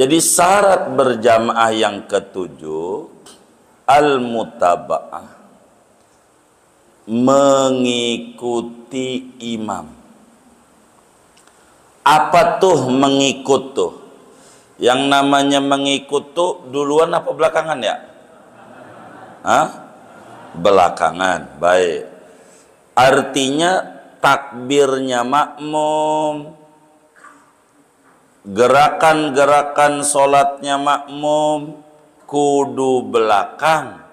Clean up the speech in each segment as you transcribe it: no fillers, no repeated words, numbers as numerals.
Jadi syarat berjamaah yang ketujuh, al-mutaba'ah, mengikuti imam. Apa tuh mengikut tuh? Yang namanya mengikut tuh duluan apa belakangan ya? Hah? Belakangan. Baik. Artinya takbirnya makmum, gerakan-gerakan sholatnya makmum kudu belakang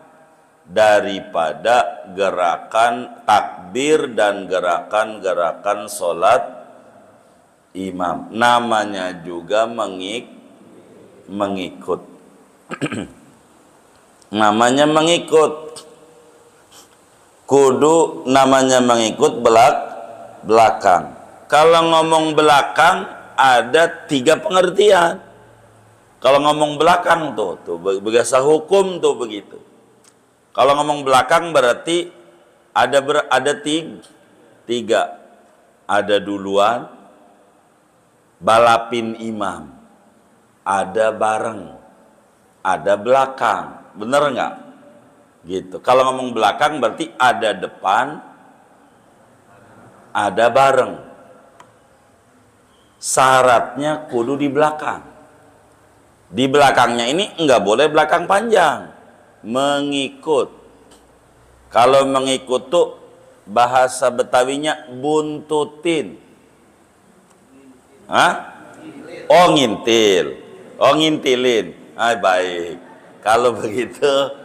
daripada gerakan takbir dan gerakan-gerakan sholat imam. Namanya juga mengikut. Namanya mengikut. Kudu namanya mengikut belakang. Kalau ngomong belakang ada 3 pengertian. Kalau ngomong belakang tuh bahasa hukum tuh begitu. Kalau ngomong belakang berarti ada 3. Ada duluan, balapin imam, ada bareng, ada belakang. Bener nggak? Gitu. Kalau ngomong belakang berarti ada depan, ada bareng. Syaratnya kudu di belakang. Di belakangnya ini enggak boleh belakang panjang. Mengikut. Kalau mengikut tuh bahasa Betawinya buntutin. Hah? Oh ngintil. Oh ngintilin. Baik. Kalau begitu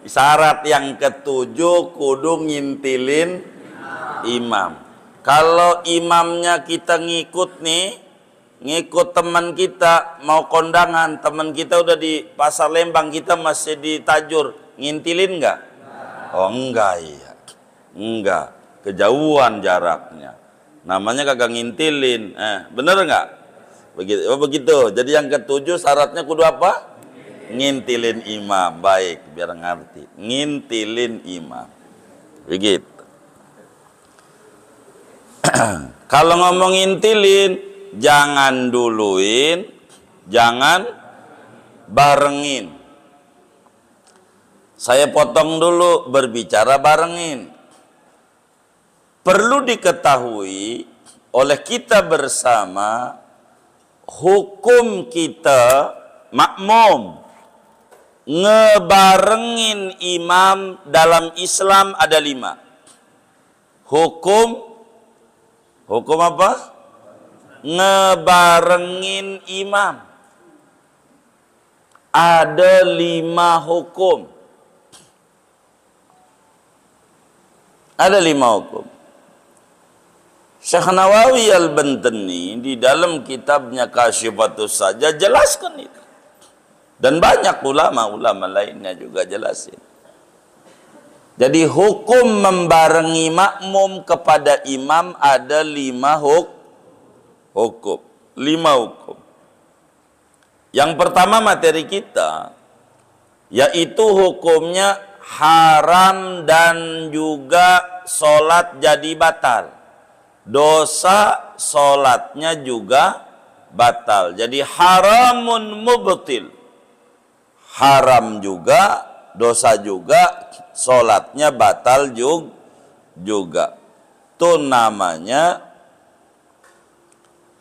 syarat yang ketujuh kudu ngintilin imam. Kalau imamnya kita ngikut nih, ngikut teman kita mau kondangan, teman kita udah di Pasar Lembang, kita masih di Tajur, ngintilin enggak? Oh enggak ya, enggak, kejauhan jaraknya, namanya kagak ngintilin. Bener enggak? Begitu. Oh begitu. Jadi yang ketujuh syaratnya kudu apa? Ngintilin imam. Baik, biar ngerti. Ngintilin imam. Begitu. Kalau ngomong ngintilin, jangan duluin, jangan barengin. Saya potong dulu, berbicara barengin. Perlu diketahui oleh kita bersama, hukum kita makmum ngebarengin imam dalam Islam ada 5. Hukum apa? Ngebarengin imam. Ada 5 hukum. Ada 5 hukum. Syekh Nawawi Al-Bantani di dalam kitabnya Kasyifatus Saja jelaskan itu. Dan banyak ulama-ulama lainnya juga jelasin. Jadi hukum membarengi makmum kepada imam ada 5 hukum. 5 hukum. Yang pertama materi kita, yaitu hukumnya haram dan juga sholat jadi batal. Dosa sholatnya juga batal. Jadi haramun mubtil. Haram juga, dosa juga, sholatnya batal juga. Itu namanya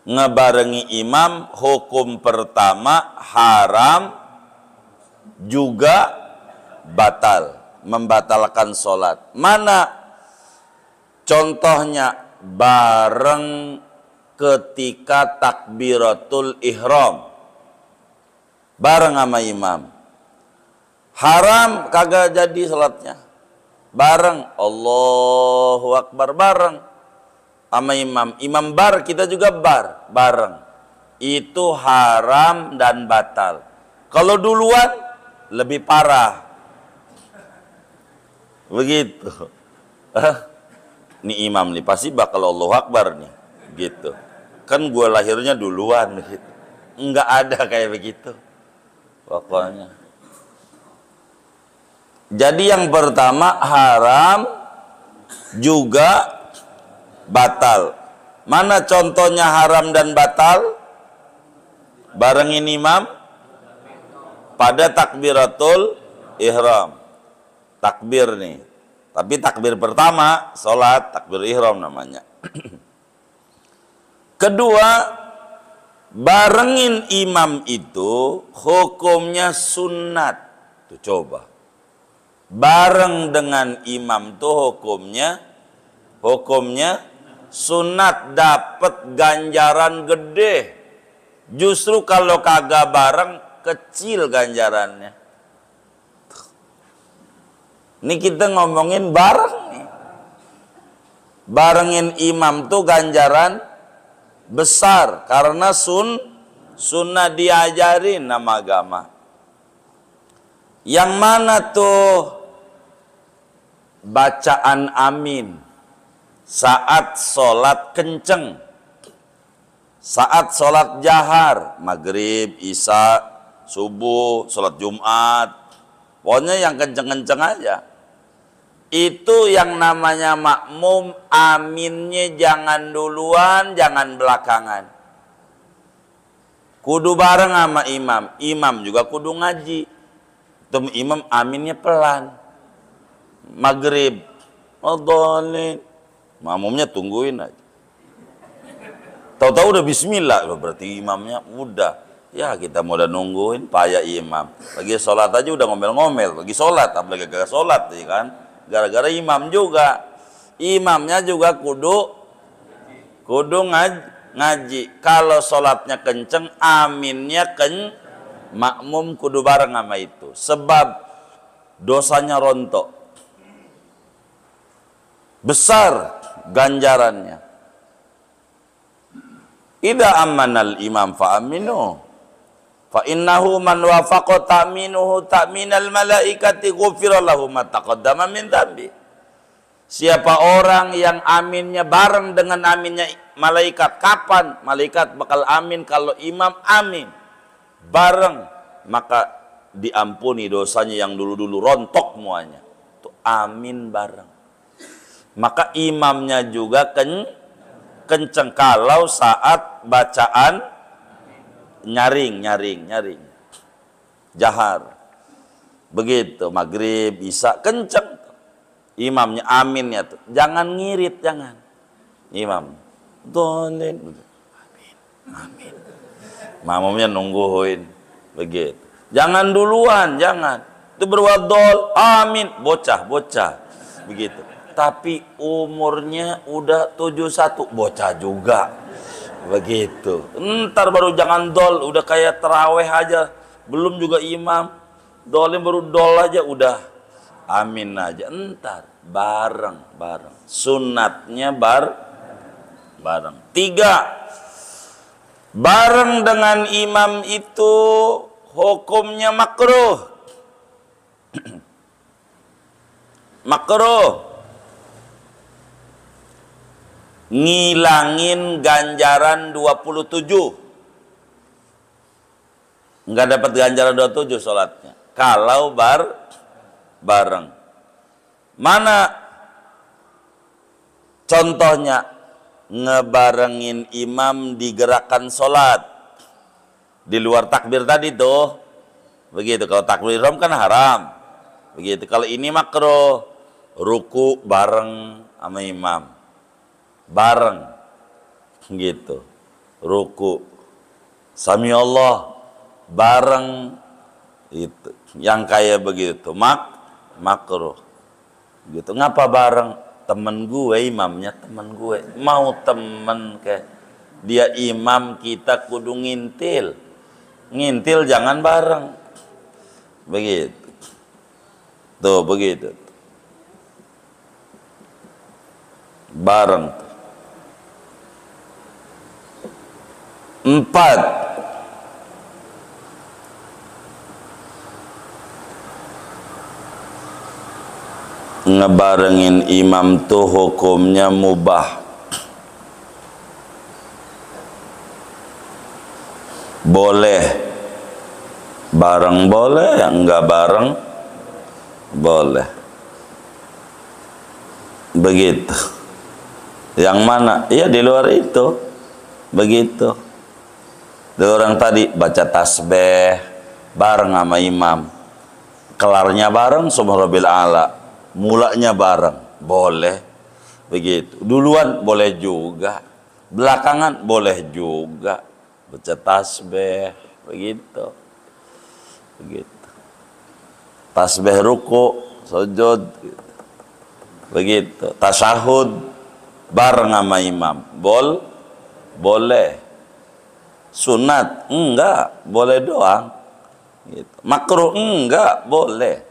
ngebarengi imam. Hukum pertama haram juga batal, membatalkan sholat. Mana contohnya? Bareng ketika takbiratul ihram, bareng sama imam. Haram, kagak jadi sholatnya. Bareng Allahu Akbar, bareng sama imam. Imam bar, kita juga bareng. Itu haram dan batal. Kalau duluan lebih parah. Begitu. Nih imam nih pasti bakal Allahu Akbar nih, gitu. Kan gue lahirnya duluan gitu. Enggak ada kayak begitu. Pokoknya. Jadi yang pertama haram juga batal. Mana contohnya haram dan batal? Barengin imam, pada takbiratul ihram. Takbir nih. Tapi takbir pertama salat takbir ihram namanya. Kedua, barengin imam itu hukumnya sunat. Tuh coba. Bareng dengan imam tuh hukumnya sunat, dapat ganjaran gede. Justru kalau kagak bareng kecil ganjarannya. Ini kita ngomongin bareng nih. Barengin imam tuh ganjaran besar karena sunnah diajarin nama agama. Yang mana tuh bacaan amin saat sholat kenceng, saat sholat jahar, maghrib, isya, subuh, sholat Jumat, pokoknya yang kenceng-kenceng aja. Itu yang namanya makmum, aminnya jangan duluan, jangan belakangan. Kudu bareng sama imam. Imam juga kudu ngaji. Tuh imam aminnya pelan. Maghrib, adolin, makmumnya tungguin aja. Tahu-tahu udah bismillah, berarti imamnya udah. Ya kita mau udah nungguin, payah imam. Lagi sholat aja udah ngomel-ngomel. Lagi sholat, apalagi gak sholat, ya kan? Gara-gara imam juga. Imamnya juga kudu ngaji. Kalau sholatnya kenceng, aminnya makmum kudu bareng sama itu. Sebab dosanya rontok. Besar ganjarannya. Idza amanal imam fa aminu. Fa innahu man wafaqa ta'minuhu ta'minal malaikati ghufira lahu ma taqaddama min dzambi. Siapa orang yang aminnya bareng dengan aminnya malaikat, kapan malaikat bakal amin kalau imam amin bareng, maka diampuni dosanya yang dulu-dulu rontok semuanya. Tuh amin bareng. Maka imamnya juga kenceng kalau saat bacaan nyaring jahar. Begitu maghrib bisa kenceng imamnya aminnya tuh, jangan ngirit, jangan imam dolin amin makmumnya nungguin begitu, jangan duluan, jangan itu berwadol amin bocah begitu, tapi umurnya udah 71 bocah juga begitu, ntar baru jangan dol, udah kayak terawih aja, belum juga imam, dolin baru dol aja udah amin aja, ntar bareng, sunatnya bareng. 3, bareng dengan imam itu hukumnya makruh. Makruh. Ngilangin ganjaran 27. Nggak dapat ganjaran 27 sholatnya. Kalau bareng. Mana contohnya? Ngebarengin imam di gerakan sholat. Di luar takbir tadi tuh. Begitu, kalau takbir ihram kan haram. Begitu, kalau ini makruh. Ruku bareng sama imam. Bareng gitu, ruku sami Allah bareng, itu yang kayak begitu makruh gitu. Ngapa bareng? Temen gue imamnya, temen gue mau temen kayak dia imam, kita kudu ngintil jangan bareng begitu tuh, begitu bareng. 4, ngebarengin imam tuh hukumnya mubah. Boleh bareng, boleh enggak bareng boleh, begitu. Yang mana? Iya di luar itu begitu. Ada orang tadi baca tasbih bareng sama imam, kelarnya bareng subhanallah ala, mulanya bareng, boleh begitu. Duluan boleh juga, belakangan boleh juga, baca tasbih begitu, begitu. Tasbih ruku, sujud, begitu. Tasyahud bareng sama imam, boleh. Sunat enggak, boleh doang. Gitu. Makruh enggak, boleh.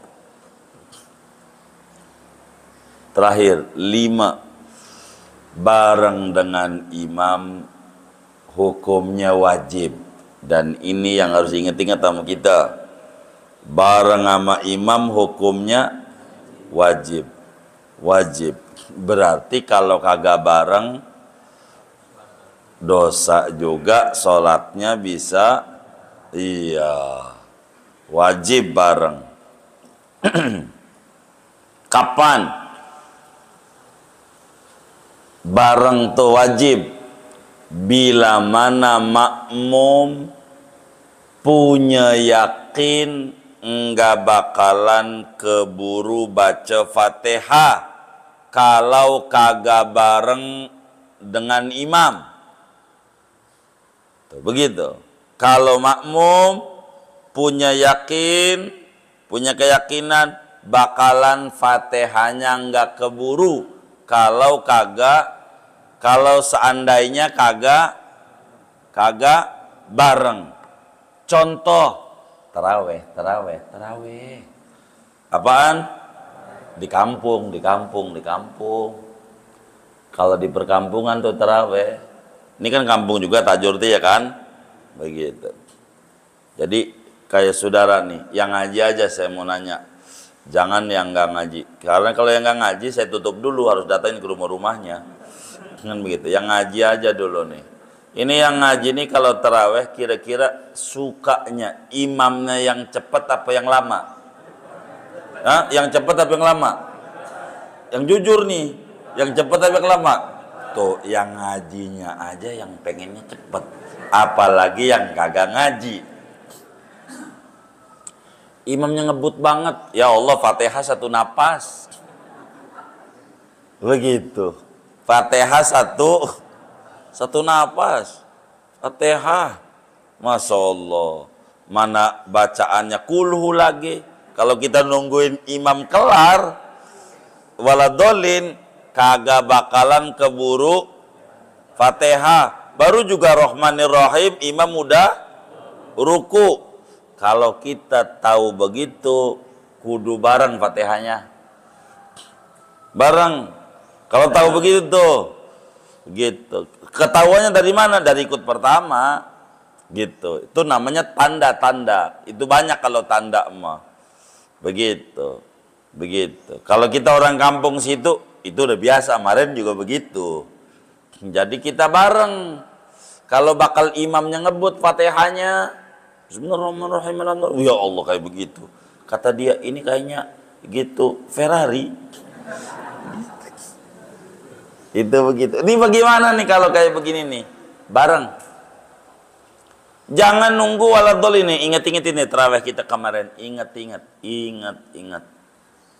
Terakhir, 5, bareng dengan imam hukumnya wajib. Dan ini yang harus ingat-ingat sama kita. Bareng sama imam hukumnya wajib. Wajib. Berarti kalau kagak bareng dosa juga, sholatnya bisa, iya, wajib bareng. Kapan bareng tuh wajib? Bila mana makmum punya yakin enggak bakalan keburu baca Fatihah kalau kagak bareng dengan imam. Begitu. Kalau makmum punya yakin, punya keyakinan bakalan Fatihahnya enggak keburu kalau seandainya kagak bareng. Contoh taraweh. Apaan? Di kampung. Kalau di perkampungan tuh taraweh. Ini kan kampung juga Tajurti ya kan? Begitu. Jadi kayak saudara nih, yang ngaji aja saya mau nanya. Jangan yang nggak ngaji. Karena kalau yang nggak ngaji saya tutup dulu, harus datangin ke rumahnya. Kan begitu. Yang ngaji aja dulu nih. Ini yang ngaji nih kalau taraweh kira-kira sukanya imamnya yang cepat apa yang lama? Hah? Yang cepat apa yang lama? Yang jujur nih, yang cepat apa yang lama? Tuh, yang ngajinya aja yang pengennya cepet, apalagi yang kagak ngaji. Imamnya ngebut banget, ya Allah Fatihah 1 napas, begitu. Fatihah 1 napas, Fatihah, masya Allah. Mana bacaannya kulhu lagi. Kalau kita nungguin imam kelar, waladolin, kagak bakalan keburu Fatihah. Baru juga Rahmanir Rahim, imam udah ruku. Kalau kita tahu begitu, kudu bareng Fatihahnya. Bareng. Kalau tahu begitu tuh, gitu. Ketahuannya dari mana? Dari ikut pertama, gitu. Itu namanya tanda-tanda. Itu banyak kalau tanda mah. Begitu. Kalau kita orang kampung situ, itu udah biasa, kemarin juga begitu. Jadi kita bareng. Kalau bakal imamnya ngebut Fatihahnya, Bismillahirrahmanirrahim, ya Allah kayak begitu. Kata dia, ini kayaknya gitu Ferrari. Itu begitu. Ini bagaimana nih kalau kayak begini nih? Bareng. Jangan nunggu waladol ini. Ingat-ingat ini tarawih kita kemarin. Ingat.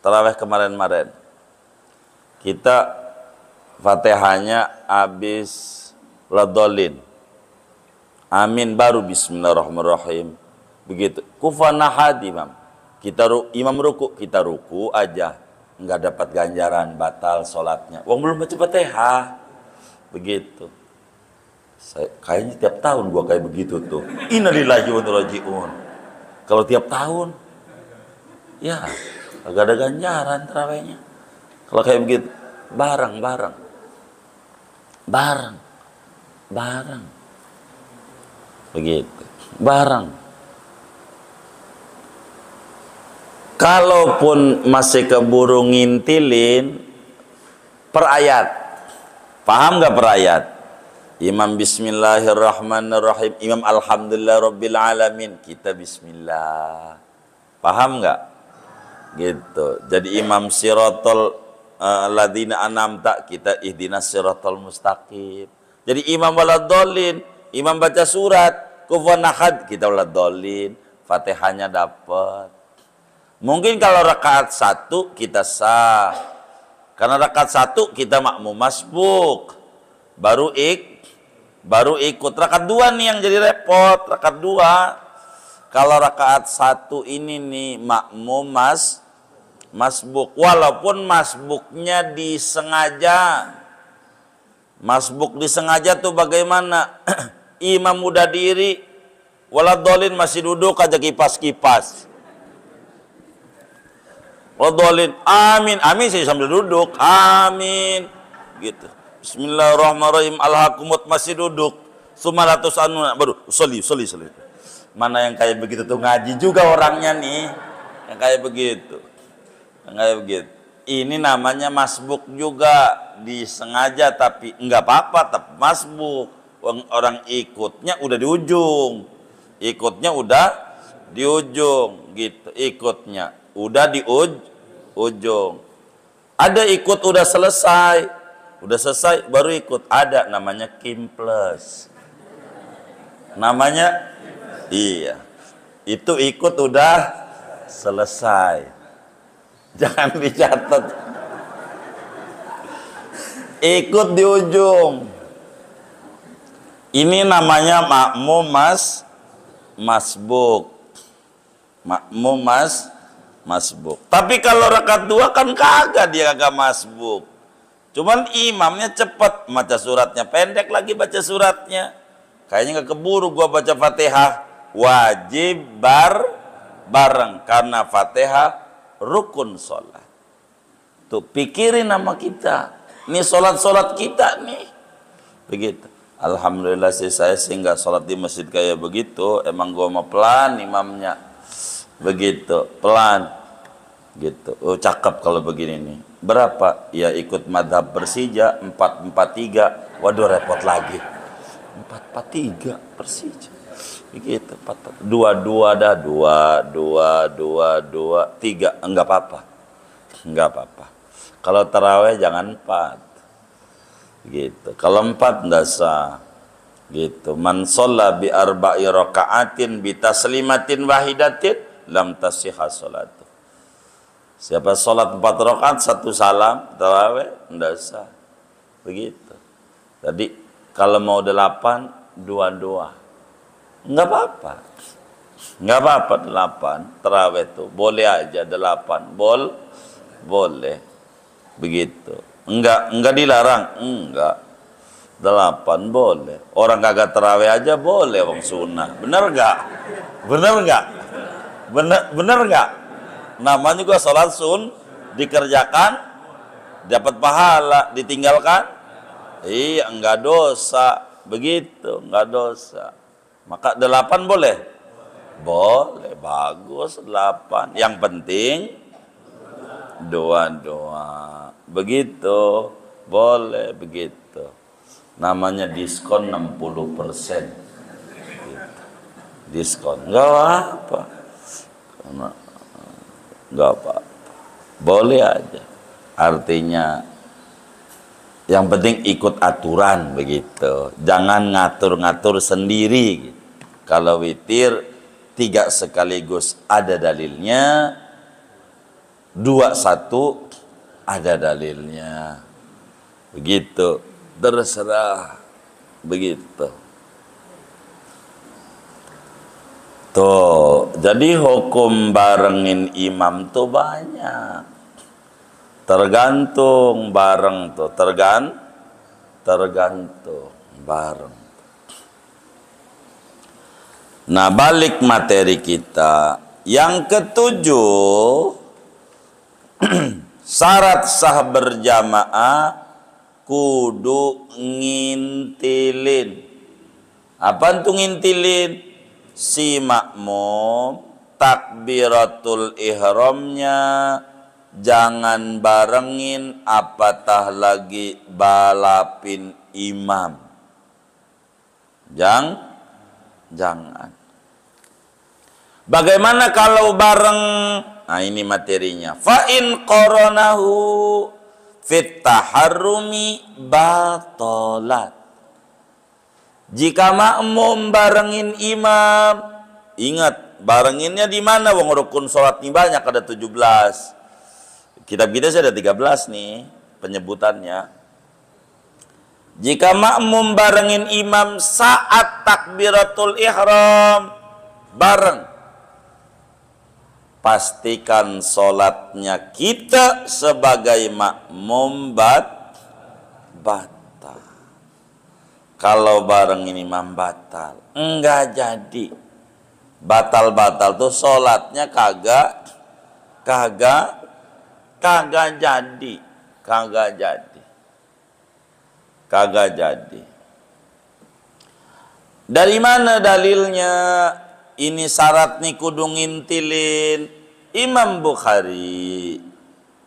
Tarawih kemarin. Kita Fatihahnya habis ladolin. Amin baru Bismillahirrahmanirrahim. Begitu. Kufanahad imam. Imam ruku, kita ruku aja. Enggak dapat ganjaran, batal sholatnya. Wong belum baca Fatihah. Begitu. Kayaknya tiap tahun gua kayak begitu tuh. Innalillahi wa inna ilaihi raji'un. Kalau tiap tahun, ya agak ada ganjaran tarawihnya. Kalau kayak begitu, bareng. Begitu, bareng. Kalaupun masih keburu ngintilin per ayat, paham nggak per ayat? Imam Bismillahirrahmanirrahim, Imam Alhamdulillah Rabbil Alamin, kita Bismillah, paham nggak? Gitu. Jadi Imam Siratal Ladina Anamta, kita Ihdinas Siratal Mustaqim. Jadi Imam waladolin, Imam baca surat Kufuwan Ahad, kita waladolin. Fatihahnya dapat. Mungkin kalau rakaat 1 kita sah. Karena rakaat 1 kita makmum masbuk. Baru ikut. Rakaat 2 nih yang jadi repot. Rakaat 2. Kalau rakaat 1 ini nih makmum masbuk. Walaupun masbuknya disengaja. Masbuk disengaja tuh bagaimana? Imam udah diri, waladolin masih duduk aja kipas-kipas. Waladolin, amin, amin saya sambil duduk, amin, gitu. Bismillahirrahmanirrahim, alhaqumut masih duduk. Sumaratus anu baru soli. Mana yang kayak begitu tuh ngaji juga orangnya nih, yang kayak begitu. Ini namanya masbuk juga, disengaja tapi enggak apa-apa, tapi masbuk. Orang ikutnya udah di ujung. Gitu. Ikutnya udah di ujung. Ada ikut udah selesai baru ikut. Ada namanya kimples. Namanya iya. Itu ikut udah selesai. Jangan dicatat. Ikut di ujung. Ini namanya makmum masbuk. Makmum masbuk. Tapi kalau rakaat 2 kan kagak masbuk. Cuman imamnya cepat, baca suratnya pendek lagi baca suratnya. Kayaknya gak keburu gua baca Fatihah. Wajib bareng karena Fatihah rukun sholat. Tuh pikirin nama kita. Ini sholat kita nih. Begitu. Alhamdulillah saya nggak sholat di masjid kayak begitu. Emang gua mau pelan imamnya. Begitu, pelan. Gitu. Oh, cakep kalau begini nih. Berapa? Ya ikut madhab Persija 4-4-3. Waduh repot lagi. 4-4-3 Persija. Begitu. 2-2 dah. 2-2-2-2-3. Enggak apa-apa. Kalau taraweh jangan 4. Gitu. Kalau 4 enggak sah. Gitu. Man shalla bi arba'i raka'atin bi taslimatin wahidatin lam tasihha sholatu. Siapa sholat 4 rakaat 1 salam tarawih enggak sah. Begitu. Jadi kalau mau 8 2-2. Enggak apa-apa. 8 tarawih itu boleh aja 8. Boleh. Begitu. Enggak dilarang, enggak. 8 boleh. Orang kagak tarawih aja boleh wong sunnah. Bener enggak? Bener enggak? Namanya juga salat dikerjakan dapat pahala, ditinggalkan iya enggak dosa. Begitu, enggak dosa. Maka 8 boleh? Boleh, bagus 8. Yang penting doa. Begitu, boleh begitu. Namanya diskon 60%. Gitu. Diskon, enggak apa. Enggak apa. Boleh aja. Artinya yang penting ikut aturan begitu. Jangan ngatur-ngatur sendiri. Kalau witir 3 sekaligus ada dalilnya. 2-1 ada dalilnya. Begitu. Terserah. Begitu. Tuh, jadi hukum barengin imam tuh banyak. Tergantung bareng tuh, tergantung bareng. Nah, balik materi kita. Yang ketujuh, syarat sah berjamaah kudu ngintilin. Apa itu ngintilin? Si makmum takbiratul ihramnya jangan barengin apatah lagi balapin imam. Jangan. Bagaimana kalau bareng? Nah, ini materinya. Fa in qoronahu fit taharrumi batalat. Jika makmum barengin imam, ingat Barenginnya di mana? Wong rukun sholat ini banyak, ada 17. Kitab kita sih ada 13 nih penyebutannya. Jika makmum barengin imam saat takbiratul ihram bareng, pastikan sholatnya kita sebagai makmum batal. Kalau barengin imam batal, enggak jadi. Batal-batal tuh sholatnya kagak jadi. Dari mana dalilnya? Ini syarat nih kudu ngintilin. Imam Bukhari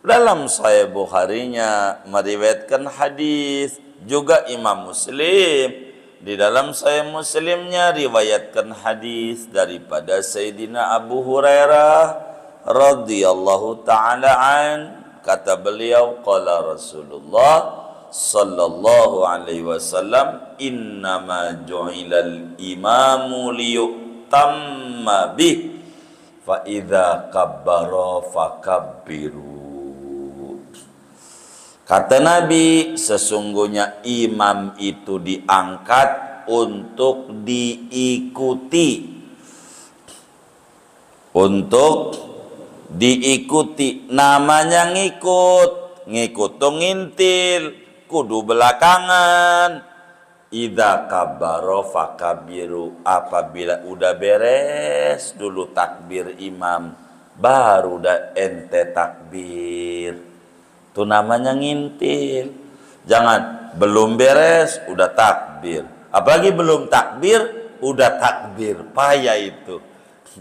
dalam Sahih Bukharinya meriwayatkan hadis, juga Imam Muslim di dalam Sahih Muslimnya riwayatkan hadis daripada Sayyidina Abu Hurairah radhiyallahu taala an, kata beliau, qala Rasulullah sallallahu alaihi wasallam, innama ju'ilal imamu liyutamma bih fa idza kabbara fakabbiru. Kata Nabi, sesungguhnya imam itu diangkat untuk diikuti. Untuk diikuti, namanya ngikut. Ngikut tuh ngintil, kudu belakangan. Idza kabbara fakabbiru, apabila udah beres dulu takbir imam, baru dah ente takbir. Itu namanya ngintil. Jangan belum beres udah takbir, apalagi belum takbir udah takbir, payah itu.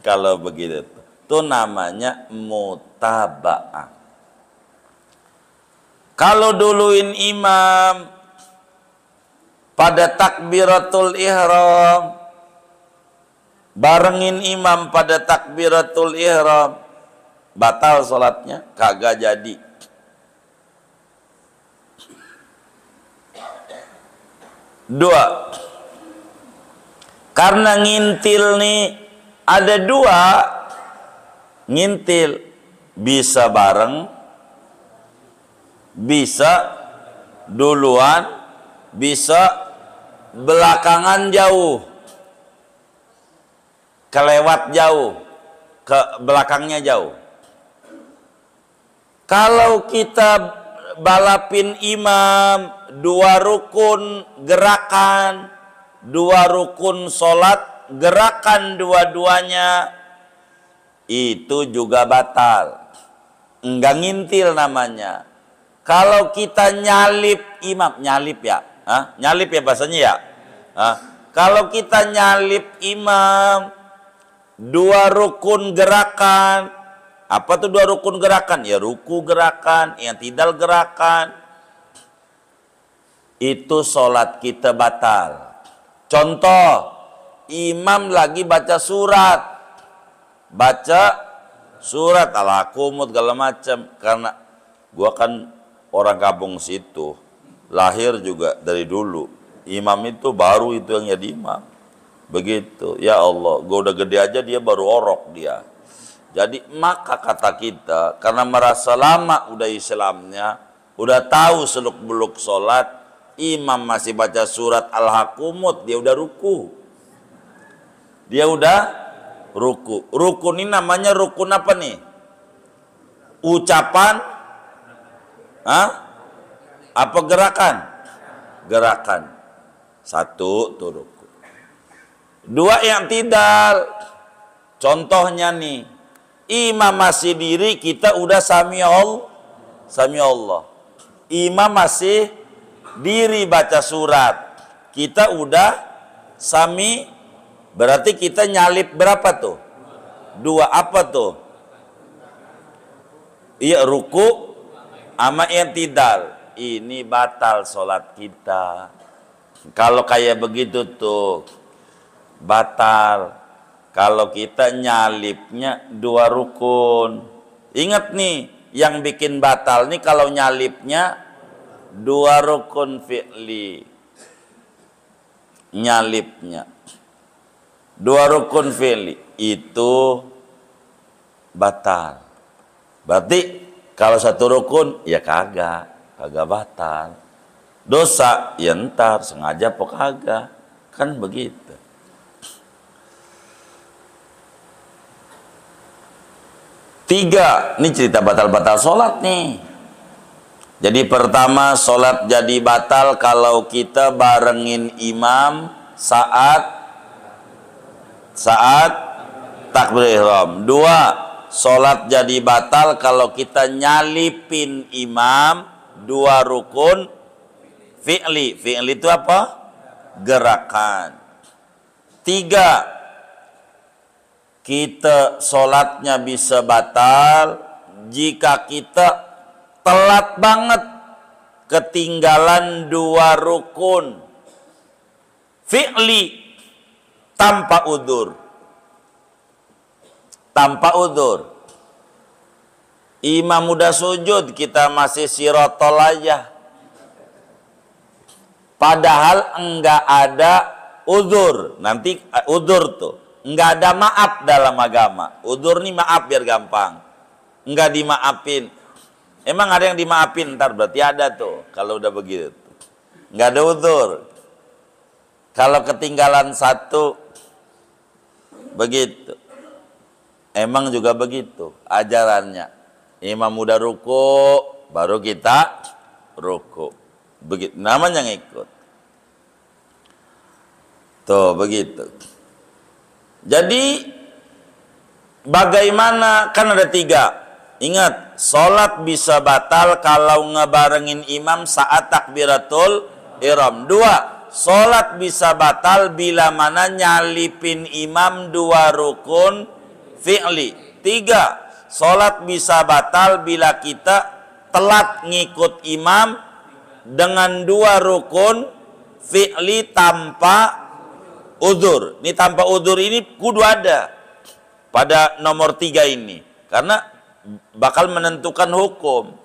Kalau begitu itu namanya mutaba'ah. Kalau duluin imam pada takbiratul ihram, barengin imam pada takbiratul ihram, batal sholatnya, kagak jadi. Dua, karena ngintil nih ada dua, ngintil bisa bareng, bisa duluan, bisa belakangan jauh, kelewat jauh, ke belakangnya jauh. Kalau kita balapin imam, dua rukun gerakan, dua rukun sholat gerakan dua-duanya, itu juga batal, enggak ngintil namanya. Kalau kita nyalip imam, nyalip ya, nyalip ya bahasanya ya. Kalau kita nyalip imam, dua rukun gerakan. Apa tuh dua rukun gerakan? Ya ruku gerakan, yang tidal gerakan. Itu sholat kita batal. Contoh, imam lagi baca surat. Baca surat Al-Qumut segala macam. Karena gua kan orang kampung situ. Lahir juga dari dulu. Imam itu baru itu yang jadi imam. Begitu. Ya Allah, gua udah gede aja dia baru orok dia. Jadi maka kata kita, karena merasa lama udah Islamnya, udah tahu seluk-beluk sholat, imam masih baca surat Al-Qumut, dia udah ruku. Dia udah ruku. Rukun ini namanya rukun apa nih? Ucapan? Apa gerakan? Gerakan. Satu tuh ruku. Dua yang tidak. Contohnya nih, imam masih diri, kita udah sami Allah. Imam masih diri baca surat, kita udah sami, berarti kita nyalip berapa tuh? Dua, apa tuh? Iya, ruku ama i'tidal. Ini batal sholat kita. Kalau kayak begitu tuh batal. Kalau kita nyalipnya dua rukun. Ingat nih, yang bikin batal nih kalau nyalipnya dua rukun fi'li. Nyalipnya. Dua rukun fi'li itu batal. Berarti kalau satu rukun ya kagak batal. Dosa ya entar sengaja apa kagak. Kan begitu. Tiga, ini cerita batal-batal sholat nih. Jadi pertama, sholat jadi batal kalau kita barengin imam saat takbir ihram. Dua, sholat jadi batal kalau kita nyalipin imam dua rukun fi'li. Fi'li itu apa? Gerakan. Tiga, kita sholatnya bisa batal jika kita telat banget ketinggalan dua rukun fi'li tanpa udzur. Tanpa udzur. Imam udah sujud, kita masih sirotol aja. Padahal enggak ada udzur. Nanti udzur tuh enggak ada maaf dalam agama. Udzur nih maaf biar gampang. Enggak dimaafin. Emang ada yang dimaafin ntar berarti ada tuh kalau udah begitu. Enggak ada udzur. Kalau ketinggalan satu begitu. Emang juga begitu ajarannya. Imam udah ruku baru kita ruku. Begitu namanya ngikut. Tuh begitu. Jadi bagaimana, kan ada tiga. Ingat, sholat bisa batal kalau ngebarengin imam saat takbiratul ihram. Dua, sholat bisa batal bila mana nyalipin imam dua rukun fi'li. Tiga, sholat bisa batal bila kita telat ngikut imam dengan dua rukun fi'li tanpa udzur. Ini tanpa udzur ini kudu ada pada nomor tiga ini. Karena bakal menentukan hukum.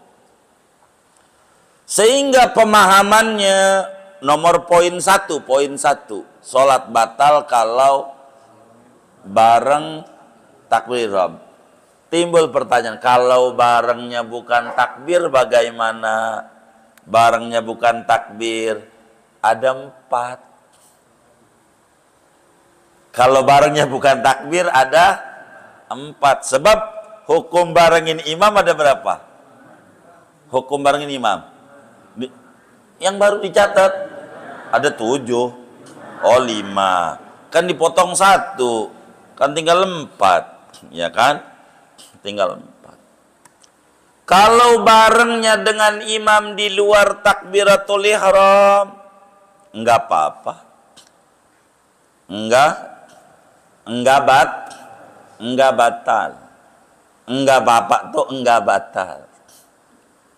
Sehingga pemahamannya nomor poin satu. Sholat batal kalau bareng takbir ihram. Timbul pertanyaan, kalau barengnya bukan takbir bagaimana? Barengnya bukan takbir, ada 4. Kalau barengnya bukan takbir ada 4. Sebab hukum barengin imam ada berapa? Hukum barengin imam yang baru dicatat ada 7. Oh 5. Kan dipotong 1. Kan tinggal 4. Ya kan? Tinggal 4. Kalau barengnya dengan imam di luar takbiratul ihram, enggak apa-apa. Enggak batal. Enggak bapak tuh enggak batal.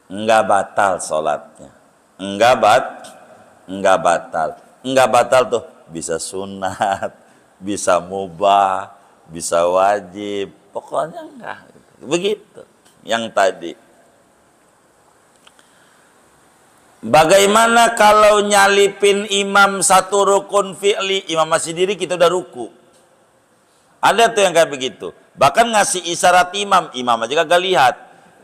Enggak batal sholatnya. Enggak batal. Enggak batal tuh bisa sunat, bisa mubah, bisa wajib. Pokoknya enggak. Begitu. Yang tadi. Bagaimana kalau nyalipin imam satu rukun fi'li, imam masih diri kita udah ruku. Ada tuh yang kayak begitu. Bahkan ngasih isyarat imam aja kagak lihat.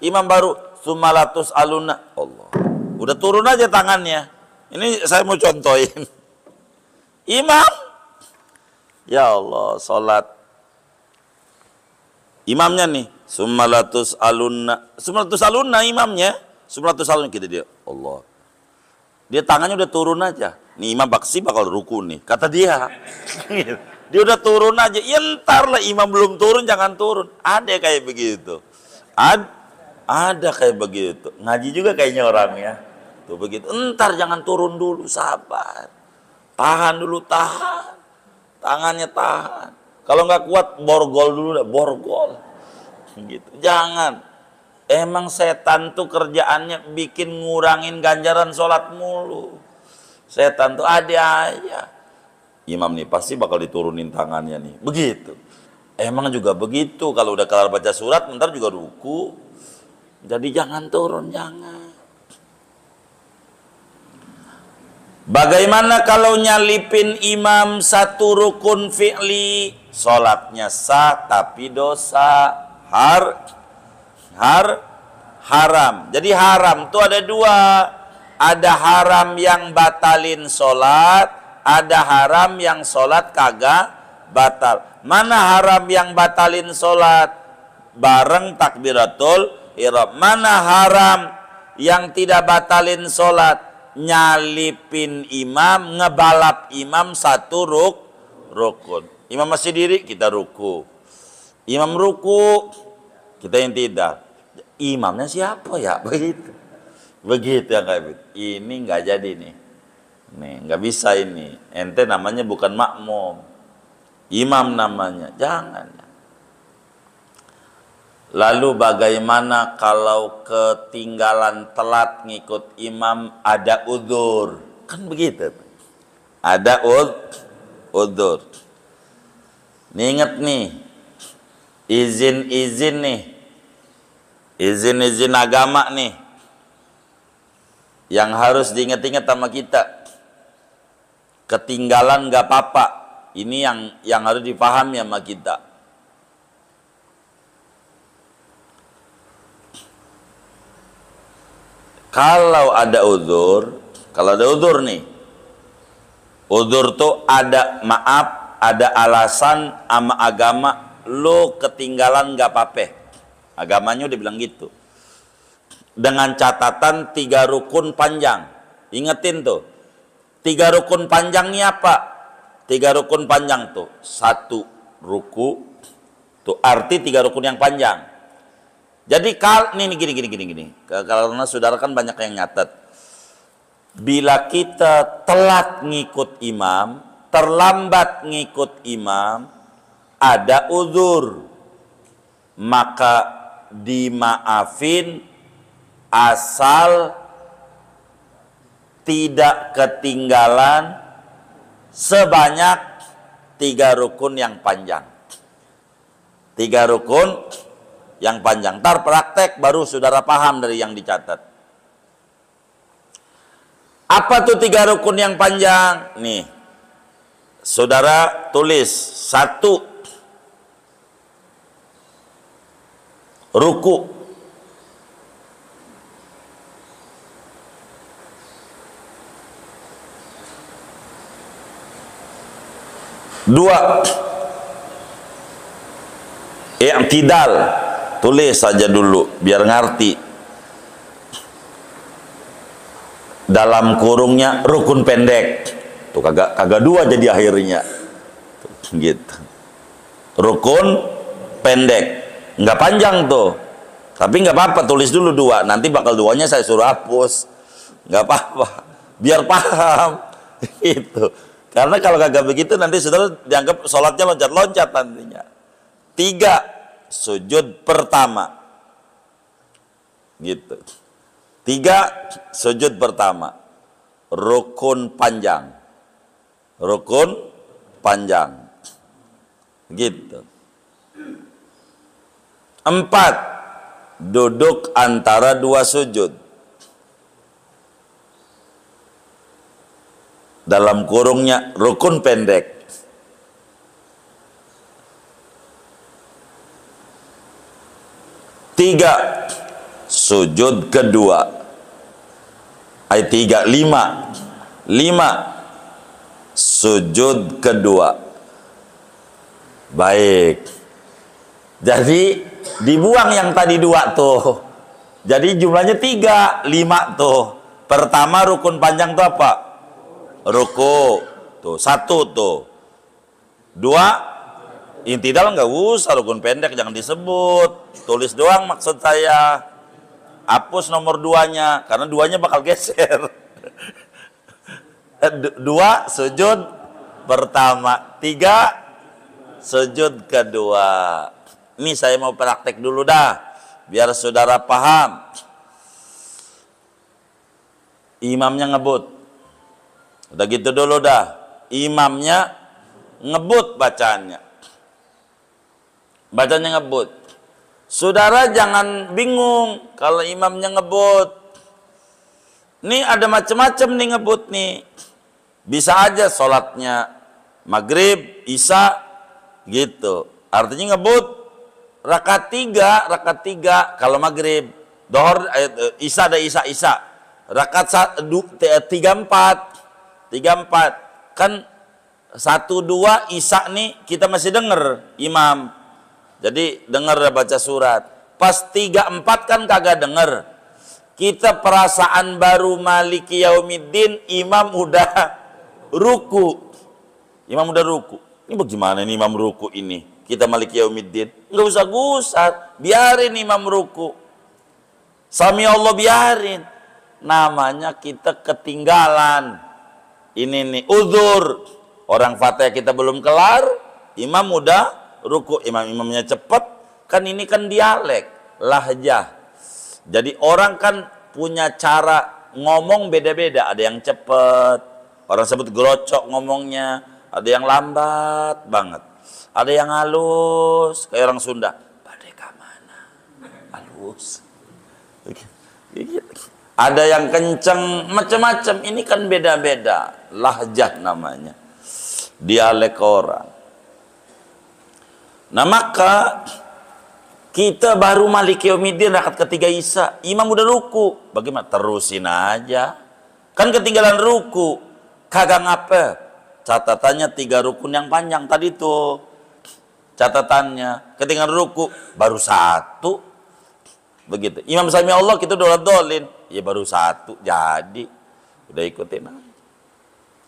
Imam baru sumalatus aluna. Allah. Udah turun aja tangannya. Ini saya mau contohin. Imam. Ya Allah, sholat. Imamnya nih. Sumalatus aluna. Sumalatus aluna imamnya. Sumalatus aluna kita dia. Allah. Dia tangannya udah turun aja. Nih imam baksi bakal ruku nih. Kata dia. Dia udah turun aja. Ya ntar lah imam belum turun jangan turun. Ada kayak begitu. Ada kayak begitu. Ngaji juga kayaknya orangnya. Tuh begitu. Ntar jangan turun dulu, sabar. Tahan dulu, tahan. Tangannya tahan. Kalau nggak kuat borgol dulu, borgol. Gitu. Jangan. Emang setan tuh kerjaannya bikin ngurangin ganjaran sholat mulu. Setan tuh ada aja. Imam nih pasti bakal diturunin tangannya nih. Begitu. Emang juga begitu. Kalau udah kelar baca surat, ntar juga ruku. Jadi jangan turun, jangan. Bagaimana kalau nyalipin imam satu rukun fi'li, sholatnya sah tapi dosa, haram. Jadi haram tuh ada dua. Ada haram yang batalin sholat, ada haram yang sholat kagak batal. Mana haram yang batalin sholat? Bareng takbiratul ihram. Mana haram yang tidak batalin sholat? Nyalipin imam, ngebalap imam satu rukun. Imam masih diri, kita ruku. Imam ruku, kita yang tidak. Imamnya siapa ya? Begitu ya kayak ini nggak jadi nih nggak bisa ini, ente namanya bukan makmum, imam namanya, jangan. Lalu bagaimana kalau ketinggalan telat ngikut imam, ada udzur, kan begitu, ada udzur. Nih inget nih, izin nih, izin agama nih, yang harus diingat-ingat sama kita. Ketinggalan gak apa-apa. Ini yang harus dipahami sama kita. Kalau ada udzur nih, udzur tuh ada maaf, ada alasan sama agama, lo ketinggalan gak apa-apa. Agamanya udah bilang gitu. Dengan catatan 3 rukun panjang. Ingetin tuh, 3 rukun panjangnya apa? 3 rukun panjang tuh, 1 ruku tuh arti 3 rukun yang panjang. Jadi ini gini. Karena saudara kan banyak yang nyatet. Bila kita telat ngikut imam, terlambat ngikut imam, ada uzur, maka dimaafin asal tidak ketinggalan sebanyak 3 rukun yang panjang. 3 rukun yang panjang. Ntar praktek baru saudara paham dari yang dicatat. Apa tuh 3 rukun yang panjang? Nih, saudara tulis. 1, ruku. 2, i'tidal. Tulis saja dulu biar ngerti. Dalam kurungnya rukun pendek. Tuh kagak 2 jadi akhirnya. Gitu. Rukun pendek. Nggak panjang tuh. Tapi nggak apa-apa, tulis dulu 2. Nanti bakal 2-nya saya suruh hapus. Nggak apa-apa. Biar paham. Gitu. Karena kalau kagak begitu nanti saudara dianggap sholatnya loncat-loncat nantinya. 3, sujud pertama. Gitu. 3, sujud pertama. Rukun panjang. Rukun panjang. Gitu. 4, duduk antara 2 sujud. Dalam kurungnya rukun pendek. 3, sujud kedua. 5, sujud kedua. Baik. Jadi dibuang yang tadi 2 tuh. Jadi jumlahnya 3, 5 tuh. Pertama rukun panjang tuh apa? Ruku tuh, 1 tuh. 2, i'tidal nggak usah, rukun pendek jangan disebut, tulis doang maksud saya. Hapus nomor 2-nya karena 2-nya bakal geser. 2, sujud pertama. 3, sujud kedua. Ini saya mau praktek dulu dah biar saudara paham. Imamnya ngebut. Udah gitu dulu dah. Imamnya ngebut bacaannya. Bacanya ngebut. Saudara jangan bingung kalau imamnya ngebut. Nih ada macam-macam nih ngebut nih. Bisa aja sholatnya maghrib, isya gitu. Artinya ngebut rakaat tiga kalau maghrib. Dohor, isya ada isya. Rakaat 34. Kan 1-2 isya nih kita masih denger imam. Jadi denger baca surat. Pas 3-4 kan kagak denger. Kita perasaan baru maliki yaumiddin, imam udah ruku. Ini bagaimana nih imam ruku ini? Kita maliki yaumiddin. Nggak usah gusar, biarin imam ruku. Sami Allah biarin. Namanya kita ketinggalan. Ini nih uzur. Orang Fatihah kita belum kelar, imam udah ruku. Imamnya cepet. Kan ini kan dialek, lahjah. Jadi orang kan punya cara ngomong beda-beda. Ada yang cepet, orang sebut gerocok ngomongnya. Ada yang lambat banget. Ada yang halus, kayak orang Sunda. Badeka mana? Halus. Ada yang kenceng, macam-macam. Ini kan beda-beda. Lahjah namanya. Dialek orang. Nah maka kita baru maliki yaumiddin rakaat ketiga isya. Imam udah ruku. Bagaimana? Terusin aja. Kan ketinggalan ruku. Kagak ngapa. Catatannya 3 rukun yang panjang tadi tuh. Catatannya ketinggalan ruku baru 1. Begitu. Imam sami Allah kita dolin. Ya baru 1 jadi. Udah ikutin aja.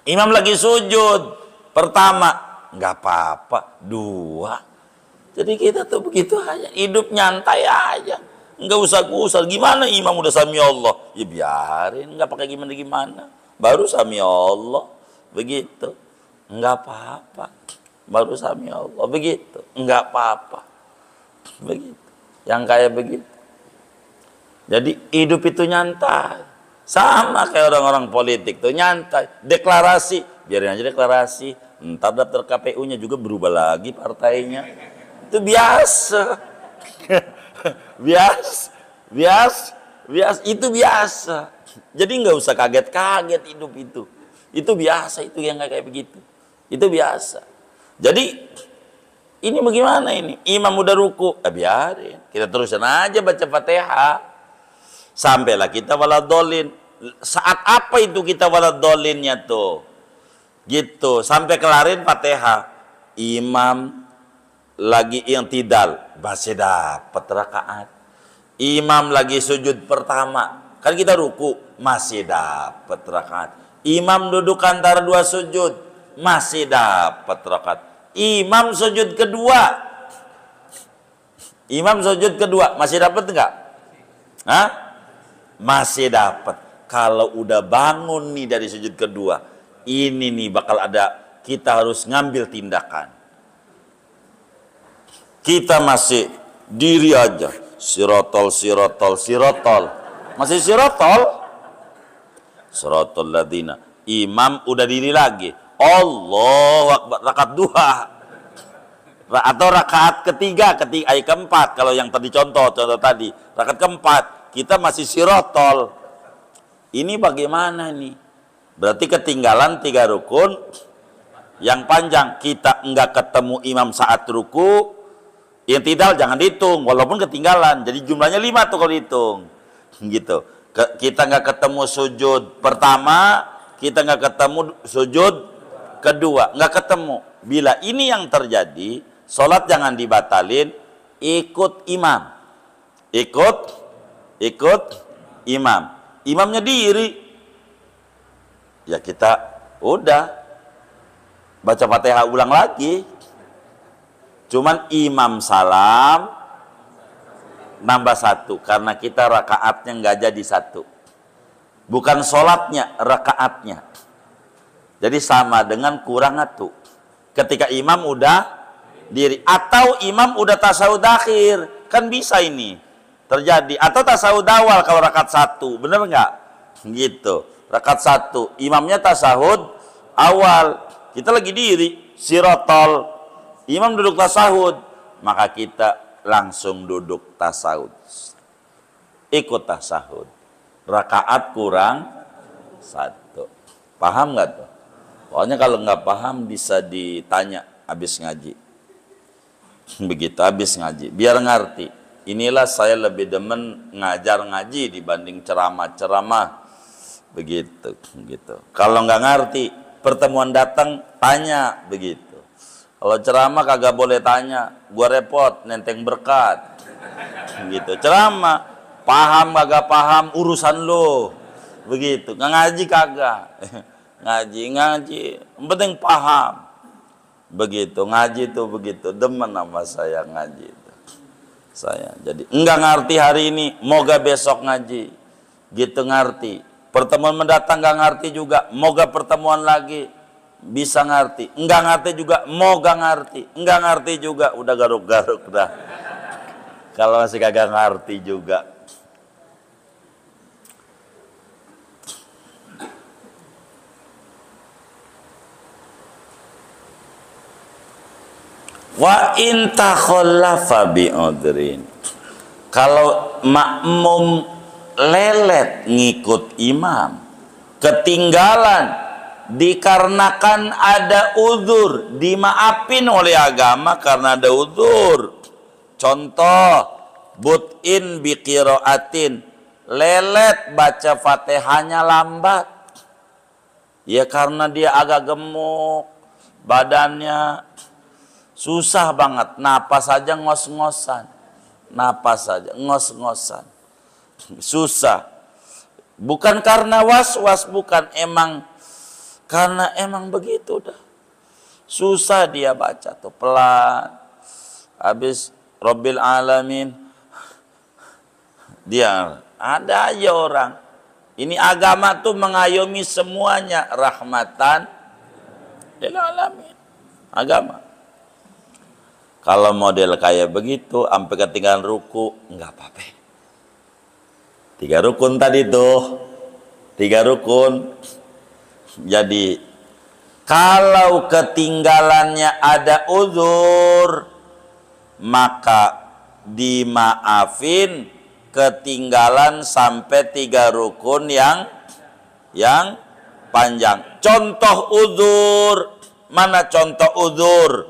Imam lagi sujud pertama nggak apa-apa. 2. Jadi kita tuh begitu aja. Hidup nyantai aja. Nggak usah gusar. Gimana imam udah sami Allah? Ya biarin. Nggak pakai gimana-gimana. Baru sami Allah. Begitu. Enggak apa-apa. Baru sami Allah. Begitu. Enggak apa-apa. Begitu. Yang kayak begitu. Jadi hidup itu nyantai. Sama kayak orang-orang politik tuh nyantai. Deklarasi. Biarin aja deklarasi. Ntar daftar KPU-nya juga berubah lagi partainya. Itu biasa. biasa. Itu biasa. Jadi nggak usah kaget-kaget hidup itu. Itu biasa. Itu yang kayak begitu. Itu biasa. Jadi ini bagaimana ini? Imam udah ruku, biarin. Kita terusin aja baca Fatihah. Sampailah kita waladolin. Saat apa itu kita waladolinnya tuh? Gitu. Sampai kelarin Fatihah. Imam lagi i'tidal, masih dapat rakaat. Imam lagi sujud pertama, kan kita ruku, masih dapat rakaat. Imam duduk antara 2 sujud, masih dapat rakaat. Imam sujud kedua, masih dapat enggak? Hah? Masih dapat. Kalau udah bangun nih dari sujud kedua, ini nih bakal ada, kita harus ngambil tindakan. Kita masih diri aja, sirotol. Masih sirotol ladina. Imam udah diri lagi. Allahu Akbar, rakaat 2 atau rakaat ketiga ayat keempat. Kalau yang tadi contoh tadi rakaat keempat kita masih sirotol. Ini bagaimana nih? Berarti ketinggalan 3 rukun yang panjang. Kita enggak ketemu imam saat ruku, yang tidak jangan dihitung walaupun ketinggalan. Jadi jumlahnya 5 tuh kalau dihitung. Gitu. Kita enggak ketemu sujud pertama, kita enggak ketemu sujud kedua, enggak ketemu. Bila ini yang terjadi, sholat jangan dibatalin, ikut imam. Ikut imam. Imamnya diri. Ya kita udah baca Fatihah ulang lagi. Cuman imam salam nambah 1 karena kita rakaatnya nggak jadi 1. Bukan sholatnya, rakaatnya. Jadi sama dengan kurang 1. Ketika imam udah diri atau imam udah tasawuf akhir, kan bisa ini terjadi. Atau tasawuf awal kalau rakaat 1, bener nggak? Gitu. Rakaat 1, imamnya tasahud awal, kita lagi diri, sirotol, imam duduk tasahud, maka kita langsung duduk tasahud, ikut tasahud, rakaat kurang 1. Paham nggak tuh? Pokoknya kalau nggak paham bisa ditanya habis ngaji. Begitu habis ngaji, biar ngerti. Inilah saya lebih demen ngajar ngaji dibanding ceramah-ceramah. Begitu, gitu. Kalau nggak ngerti, pertemuan datang tanya, begitu. Kalau ceramah kagak boleh tanya, gua repot, nenteng berkat. Gitu. Ceramah, paham kagak paham urusan lo. Begitu. Nggak ngaji kagak. Ngaji, yang penting paham. Begitu, ngaji tuh begitu, demen sama saya ngaji itu. Saya jadi enggak ngerti hari ini, moga besok ngaji. Gitu ngerti. Pertemuan mendatang enggak ngerti juga, moga pertemuan lagi bisa ngerti. Enggak ngerti juga, moga ngerti. Enggak ngerti juga, udah garuk-garuk dah. Kalau masih kagak ngerti juga. Wa in takhallafa bi udhrin. Kalau makmum lelet ngikut imam, ketinggalan dikarenakan ada uzur, dimaafin oleh agama karena ada uzur. Contoh, but'in bi qiraatin, lelet baca Fatihahnya lambat. Ya karena dia agak gemuk badannya, susah banget, napas saja ngos-ngosan. Napas saja ngos-ngosan. Susah. Bukan karena was-was, bukan, emang karena emang begitu dah. Susah dia baca tuh pelan. Habis Rabbil Alamin, dia ada aja orang. Ini agama tuh mengayomi semuanya, rahmatan lil alamin. Agama. Kalau model kayak begitu, sampai ketinggalan ruku, enggak apa-apa. 3 rukun tadi tuh, 3 rukun. Jadi, kalau ketinggalannya ada uzur, maka dimaafin ketinggalan sampai 3 rukun yang panjang. Contoh uzur, mana contoh uzur?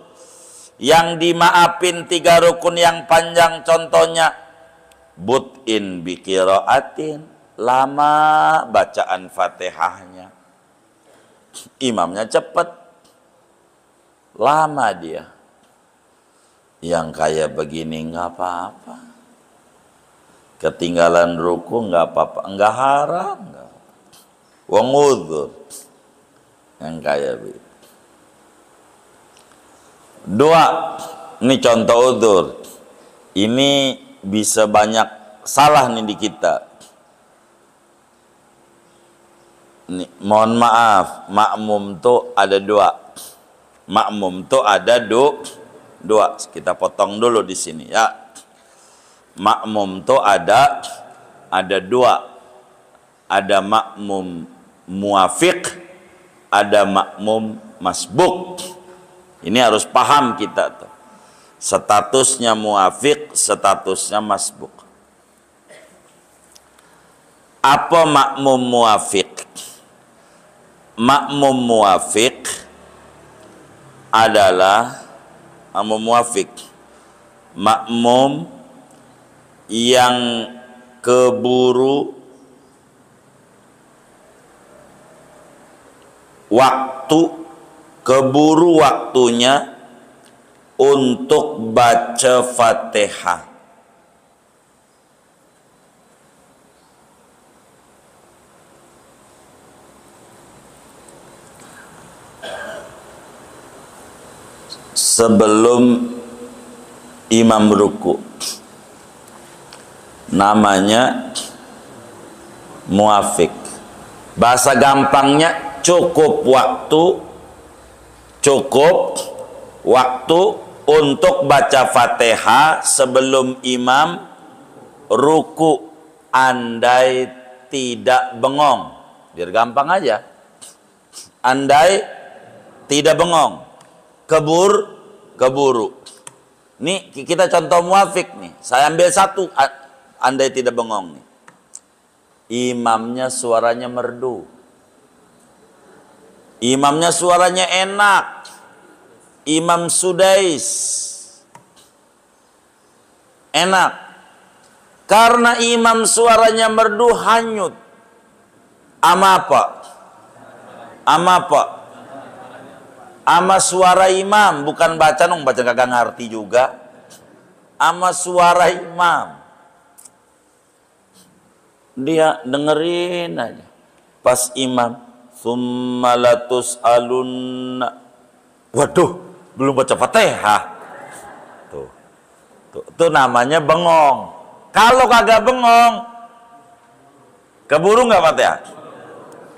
Yang dimaafin 3 rukun yang panjang, contohnya but'in bi qiraatin, lama bacaan Fatihahnya, imamnya cepat, lama dia. Yang kayak begini nggak apa-apa, ketinggalan ruku nggak apa-apa, nggak haram, wong uzur. Yang kayak begitu. 2, ini contoh uzur. Ini bisa banyak salah nih di kita. Nih, mohon maaf, makmum tuh ada 2. Makmum tuh ada 2. Kita potong dulu di sini ya. Makmum tuh ada 2. Ada makmum muafiq, ada makmum masbuk. Ini harus paham kita tuh. Statusnya muafiq, statusnya masbuk. Apa makmum muafiq? Makmum muafiq adalah makmum yang keburu waktunya untuk baca Fatihah. Sebelum imam ruku. Namanya muafiq. Bahasa gampangnya cukup waktu untuk baca Fatihah sebelum imam ruku, andai tidak bengong. Biar gampang aja. Andai tidak bengong, keburu. Nih kita contoh muafiq nih. Saya ambil 1, andai tidak bengong nih. Imamnya suaranya merdu. Imamnya suaranya enak. Imam Sudais. Enak. Karena imam suaranya merdu hanyut. Ama apa? Ama apa? Ama suara imam, bukan baca dong, baca kagak ngerti juga. Ama suara imam. Dia dengerin aja. Pas imam, summa latus'alunna. Waduh, belum baca Fatihah. Tuh namanya bengong. Kalau kagak bengong, keburu nggak Fatihah?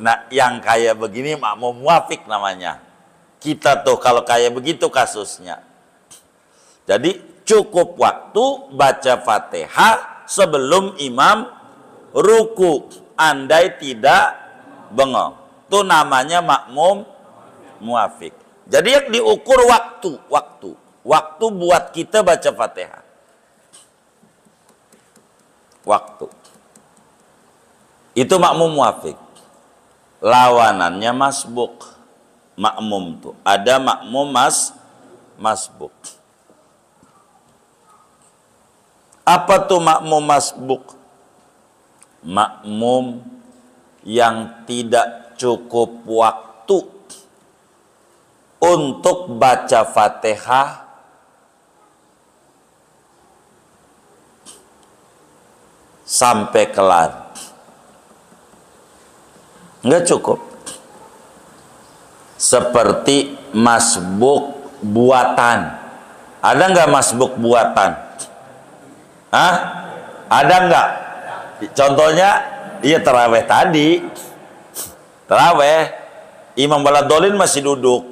Nah, yang kayak begini makmum muafik namanya. Kita tuh kalau kayak begitu kasusnya. Jadi cukup waktu baca Fatihah sebelum imam ruku. Andai tidak bengong. Itu namanya makmum muafik. Jadi yang diukur waktu buat kita baca Fatihah. Waktu. Itu makmum muafik. Lawanannya masbuk. Makmum tuh. Ada makmum masbuk. Apa tuh makmum masbuk? Makmum yang tidak cukup waktu untuk baca Fatihah sampai kelar. Enggak cukup. Seperti masbuk buatan. Ada enggak masbuk buatan? Hah? Ada enggak? Contohnya, iya taraweh tadi. Taraweh, imam baladolin masih duduk.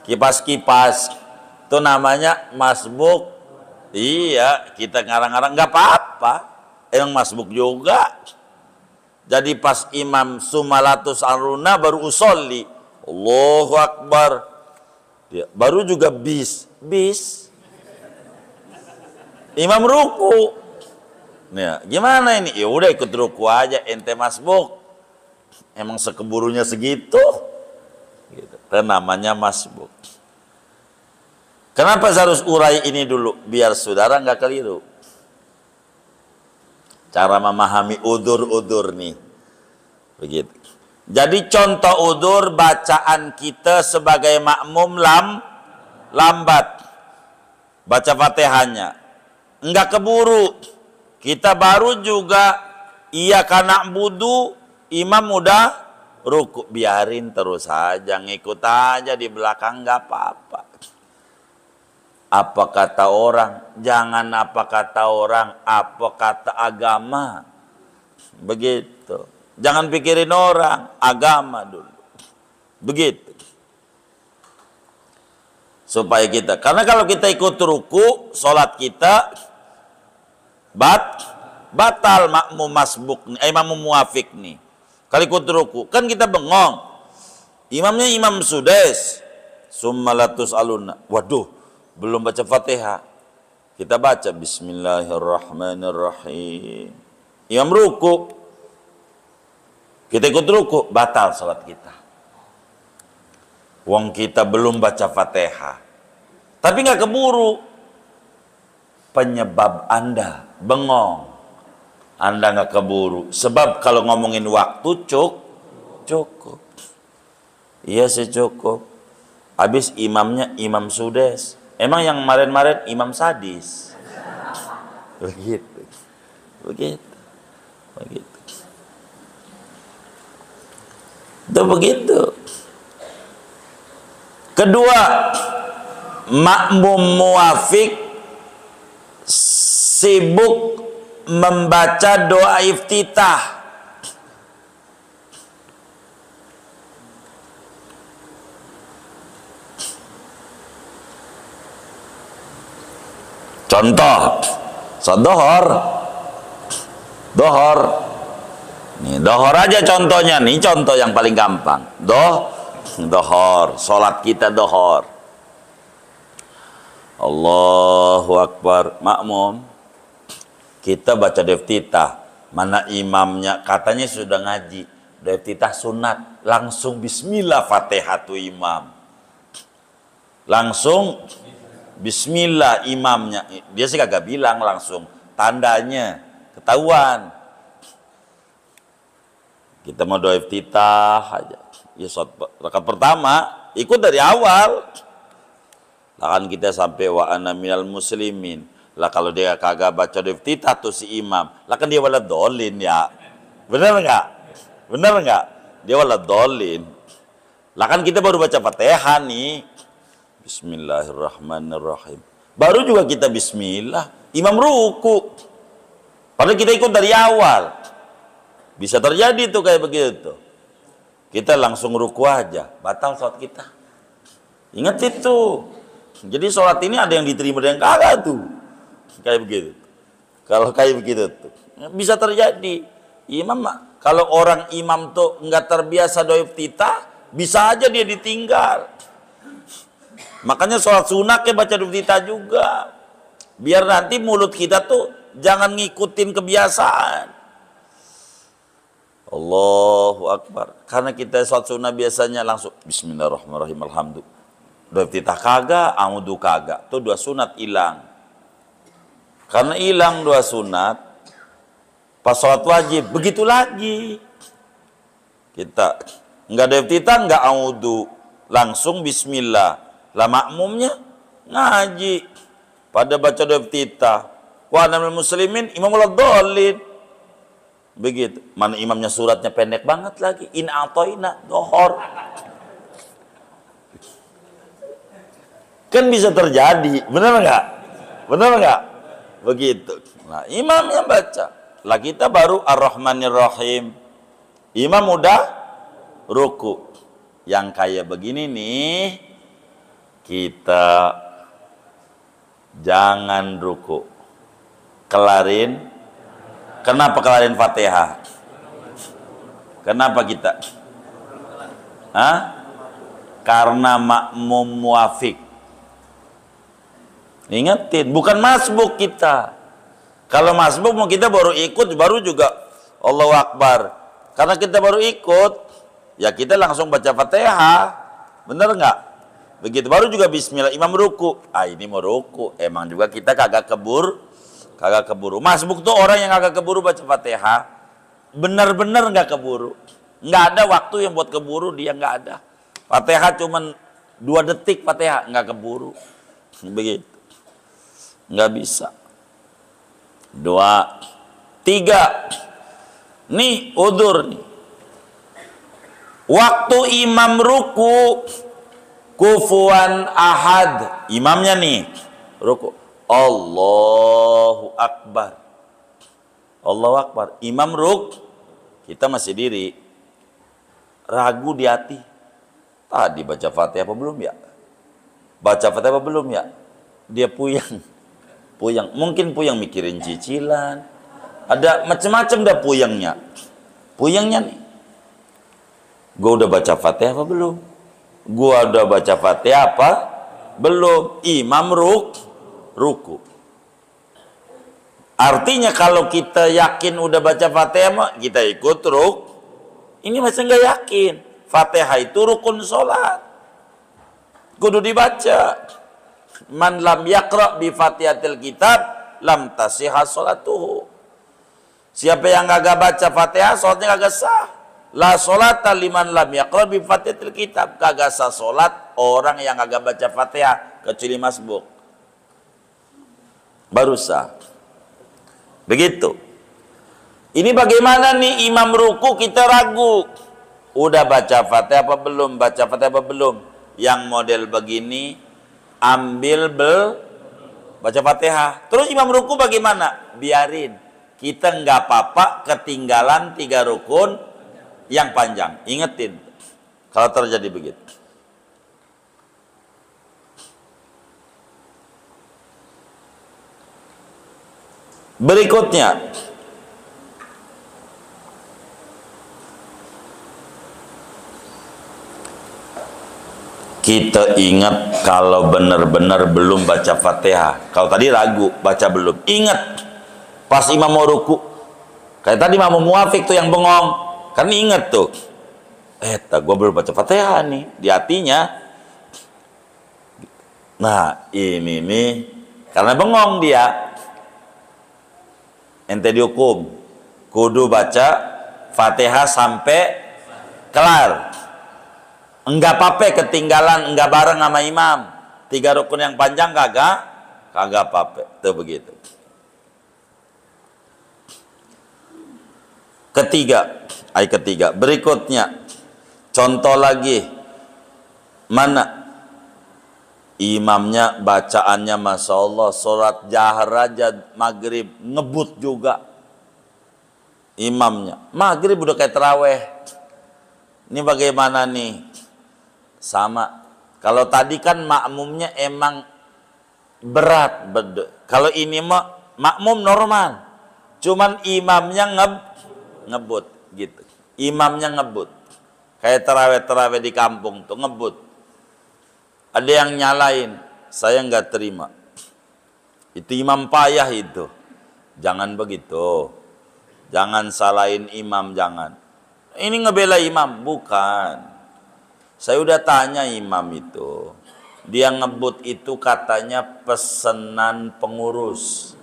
Kipas-kipas. Itu namanya masbuk. Iya, kita ngarang-ngarang enggak apa-apa. Emang masbuk juga. Jadi pas imam sumalatus aruna baru usolli. Allahu Akbar. Ya, baru juga bis. Imam ruku. Nah, gimana ini? Ya udah ikut ruku aja, ente masbuk. Emang sekeburunya segitu. Gitu. Itu namanya masbuk. Kenapa saya harus urai ini dulu? Biar saudara nggak keliru. Cara memahami udur-udur nih. Begitu. Jadi contoh udur bacaan kita sebagai makmum lambat. Baca Fatihahnya. Enggak keburu. Kita baru juga iya kana budu, imam udah ruku. Biarin terus aja, ngikut aja di belakang nggak apa-apa. Apa kata orang? Jangan apa kata orang, apa kata agama. Begitu. Jangan pikirin orang, agama dulu. Begitu. Supaya kita, karena kalau kita ikut ruku, sholat kita batal makmum masbuk, makmum muafik nih. Kalau ikut ruku, kan kita bengong. Imamnya imam Sudais. Summalatus aluna. Waduh, belum baca Fatihah. Kita baca Bismillahirrahmanirrahim. Imam ruku. Kita ikut ruku, batal salat kita. Wong kita belum baca Fatihah. Tapi nggak keburu. Penyebab Anda bengong. Anda nggak keburu. Sebab kalau ngomongin waktu cukup. Iya sih cukup. Habis imamnya imam Sudais. Emang yang kemarin-kemarin imam sadis. Begitu. Itu begitu. Kedua, makmum muafik sibuk membaca doa iftitah. Contoh, dohor. Nih, dohor aja contohnya. Nih contoh yang paling gampang. Dohor. Sholat kita dohor. Allahu Akbar. Makmum. Kita baca iftitah. Mana imamnya katanya sudah ngaji. Doa iftitah sunat, langsung bismillah Fatihah tuh imam. Langsung bismillah imamnya. Dia sih kagak bilang langsung, tandanya ketahuan. Kita mau doa iftitah aja. Ya rakaat pertama ikut dari awal. Lah kan kita sampai wa ana minal muslimin. Lah kalau dia kagak baca doa iftitah tuh si imam, lah kan dia walad dolin ya. Bener enggak? Bener enggak? Dia walad dolin. Lah kan kita baru baca Fatihah nih. Bismillahirrahmanirrahim. Baru juga kita bismillah, imam ruku. Padahal kita ikut dari awal. Bisa terjadi tuh kayak begitu. Kita langsung ruku aja, batal sholat kita. Ingat itu. Jadi sholat ini ada yang diterima dan yang kagak tuh. Kayak begitu. Kalau kayak begitu tuh, bisa terjadi. Imam, kalau orang imam tuh nggak terbiasa doa iftitah, bisa aja dia ditinggal. Makanya sholat sunat kayak baca doa iftitah juga. Biar nanti mulut kita tuh jangan ngikutin kebiasaan. Allahu Akbar. Karena kita sholat sunnah biasanya langsung bismillahirrahmanirrahim, alhamdulillah. Doa iftitah kagak, amudu kagak. Tuh dua sunat hilang. Karena hilang dua sunat, pas sholat wajib, begitu lagi. Kita nggak doa iftitah, nggak amudu, langsung bismillah. Lah makmumnya ngaji pada baca doa iftitah. Wa ana minal muslimin, imam walad-dallin. Begitu. Mana imamnya suratnya pendek banget lagi. In a'toina dohor. Kan bisa terjadi. Benar nggak? Benar nggak? Begitu. Nah, imamnya baca. Lah kita baru Ar-Rahmanir-Rahim. Imam udah ruku. Yang kayak begini nih, kita jangan ruku. Kelarin. Kenapa kelarin Fatihah? Kenapa kita? Hah? Karena makmum muafik. Ingetin, bukan masbuk kita. Kalau masbuk mau kita baru ikut, baru juga Allahu Akbar. Karena kita baru ikut, ya kita langsung baca Fatihah. Bener nggak? Begitu, baru juga bismillah, imam ruku. Ah, ini mau ruku. Emang juga kita kagak keburu. Masbuk tuh orang yang kagak keburu baca Fatihah. Bener-bener nggak keburu. Nggak ada waktu yang buat keburu, dia nggak ada. Fatihah cuman 2 detik Fatihah, nggak keburu. Begitu. Nggak bisa. 2, 3. Nih udur nih. Waktu imam ruku, kufuan ahad. Imamnya nih ruku. Allahu Akbar. Allahu Akbar. Imam ruk, kita masih diri. Ragu di hati. Tadi baca Fatihah apa belum ya? Baca Fatihah apa belum ya? Dia puyeng. Mungkin puyeng mikirin cicilan. Ada macam-macam dah puyengnya. Puyengnya nih. Gua udah baca Fatihah apa belum? Gua udah baca Fatihah apa belum? Imam ruku. Artinya kalau kita yakin udah baca Fatihah, kita ikut Ini masih nggak yakin. Fatihah itu rukun sholat. Kudu dibaca. Man lam yaqra bi Fatihatil kitab lam tasihha sholatuhu. Siapa yang kagak baca Fatihah, sholatnya kagak sah. La sholata liman lam yaqra bi Fatihatil kitab. Kagak sah sholat orang yang kagak baca Fatihah kecuali masbuk. Baru sah. Begitu. Ini bagaimana nih imam ruku kita ragu. Udah baca Fatihah apa belum? Baca Fatihah apa belum? Yang model begini ambil baca Fatihah. Terus imam ruku bagaimana? Biarin. Kita nggak apa-apa ketinggalan 3 rukun yang panjang. Ingetin kalau terjadi begitu. Berikutnya, kita ingat kalau benar-benar belum baca Fatihah. Kalau tadi ragu, baca belum. Ingat, pas imam mau ruku. Kayak tadi imam muafik tuh yang bengong. Kan ingat tuh, gue belum baca Fatihah nih di hatinya. Nah ini nih, karena bengong dia, ente dihukum, kudu baca Fatihah sampai kelar. Enggak apa-apa ketinggalan, enggak bareng sama imam. 3 rukun yang panjang kagak apa-apa. Itu begitu. Ayat ketiga. Berikutnya, contoh lagi. Mana imamnya bacaannya Masya Allah, sholat jahar aja maghrib, ngebut juga imamnya. Maghrib udah kayak terawih. Ini bagaimana nih? Sama. Kalau tadi kan makmumnya emang berat. Kalau ini makmum normal. Cuman imamnya ngebut gitu. Imamnya ngebut. Kayak terawih di kampung tuh ngebut. Ada yang nyalain, saya nggak terima. Itu imam payah itu. Jangan begitu. Jangan salahin imam, jangan. Ini ngebela imam, bukan. Saya udah tanya imam itu. Dia ngebut itu katanya pesanan pengurus.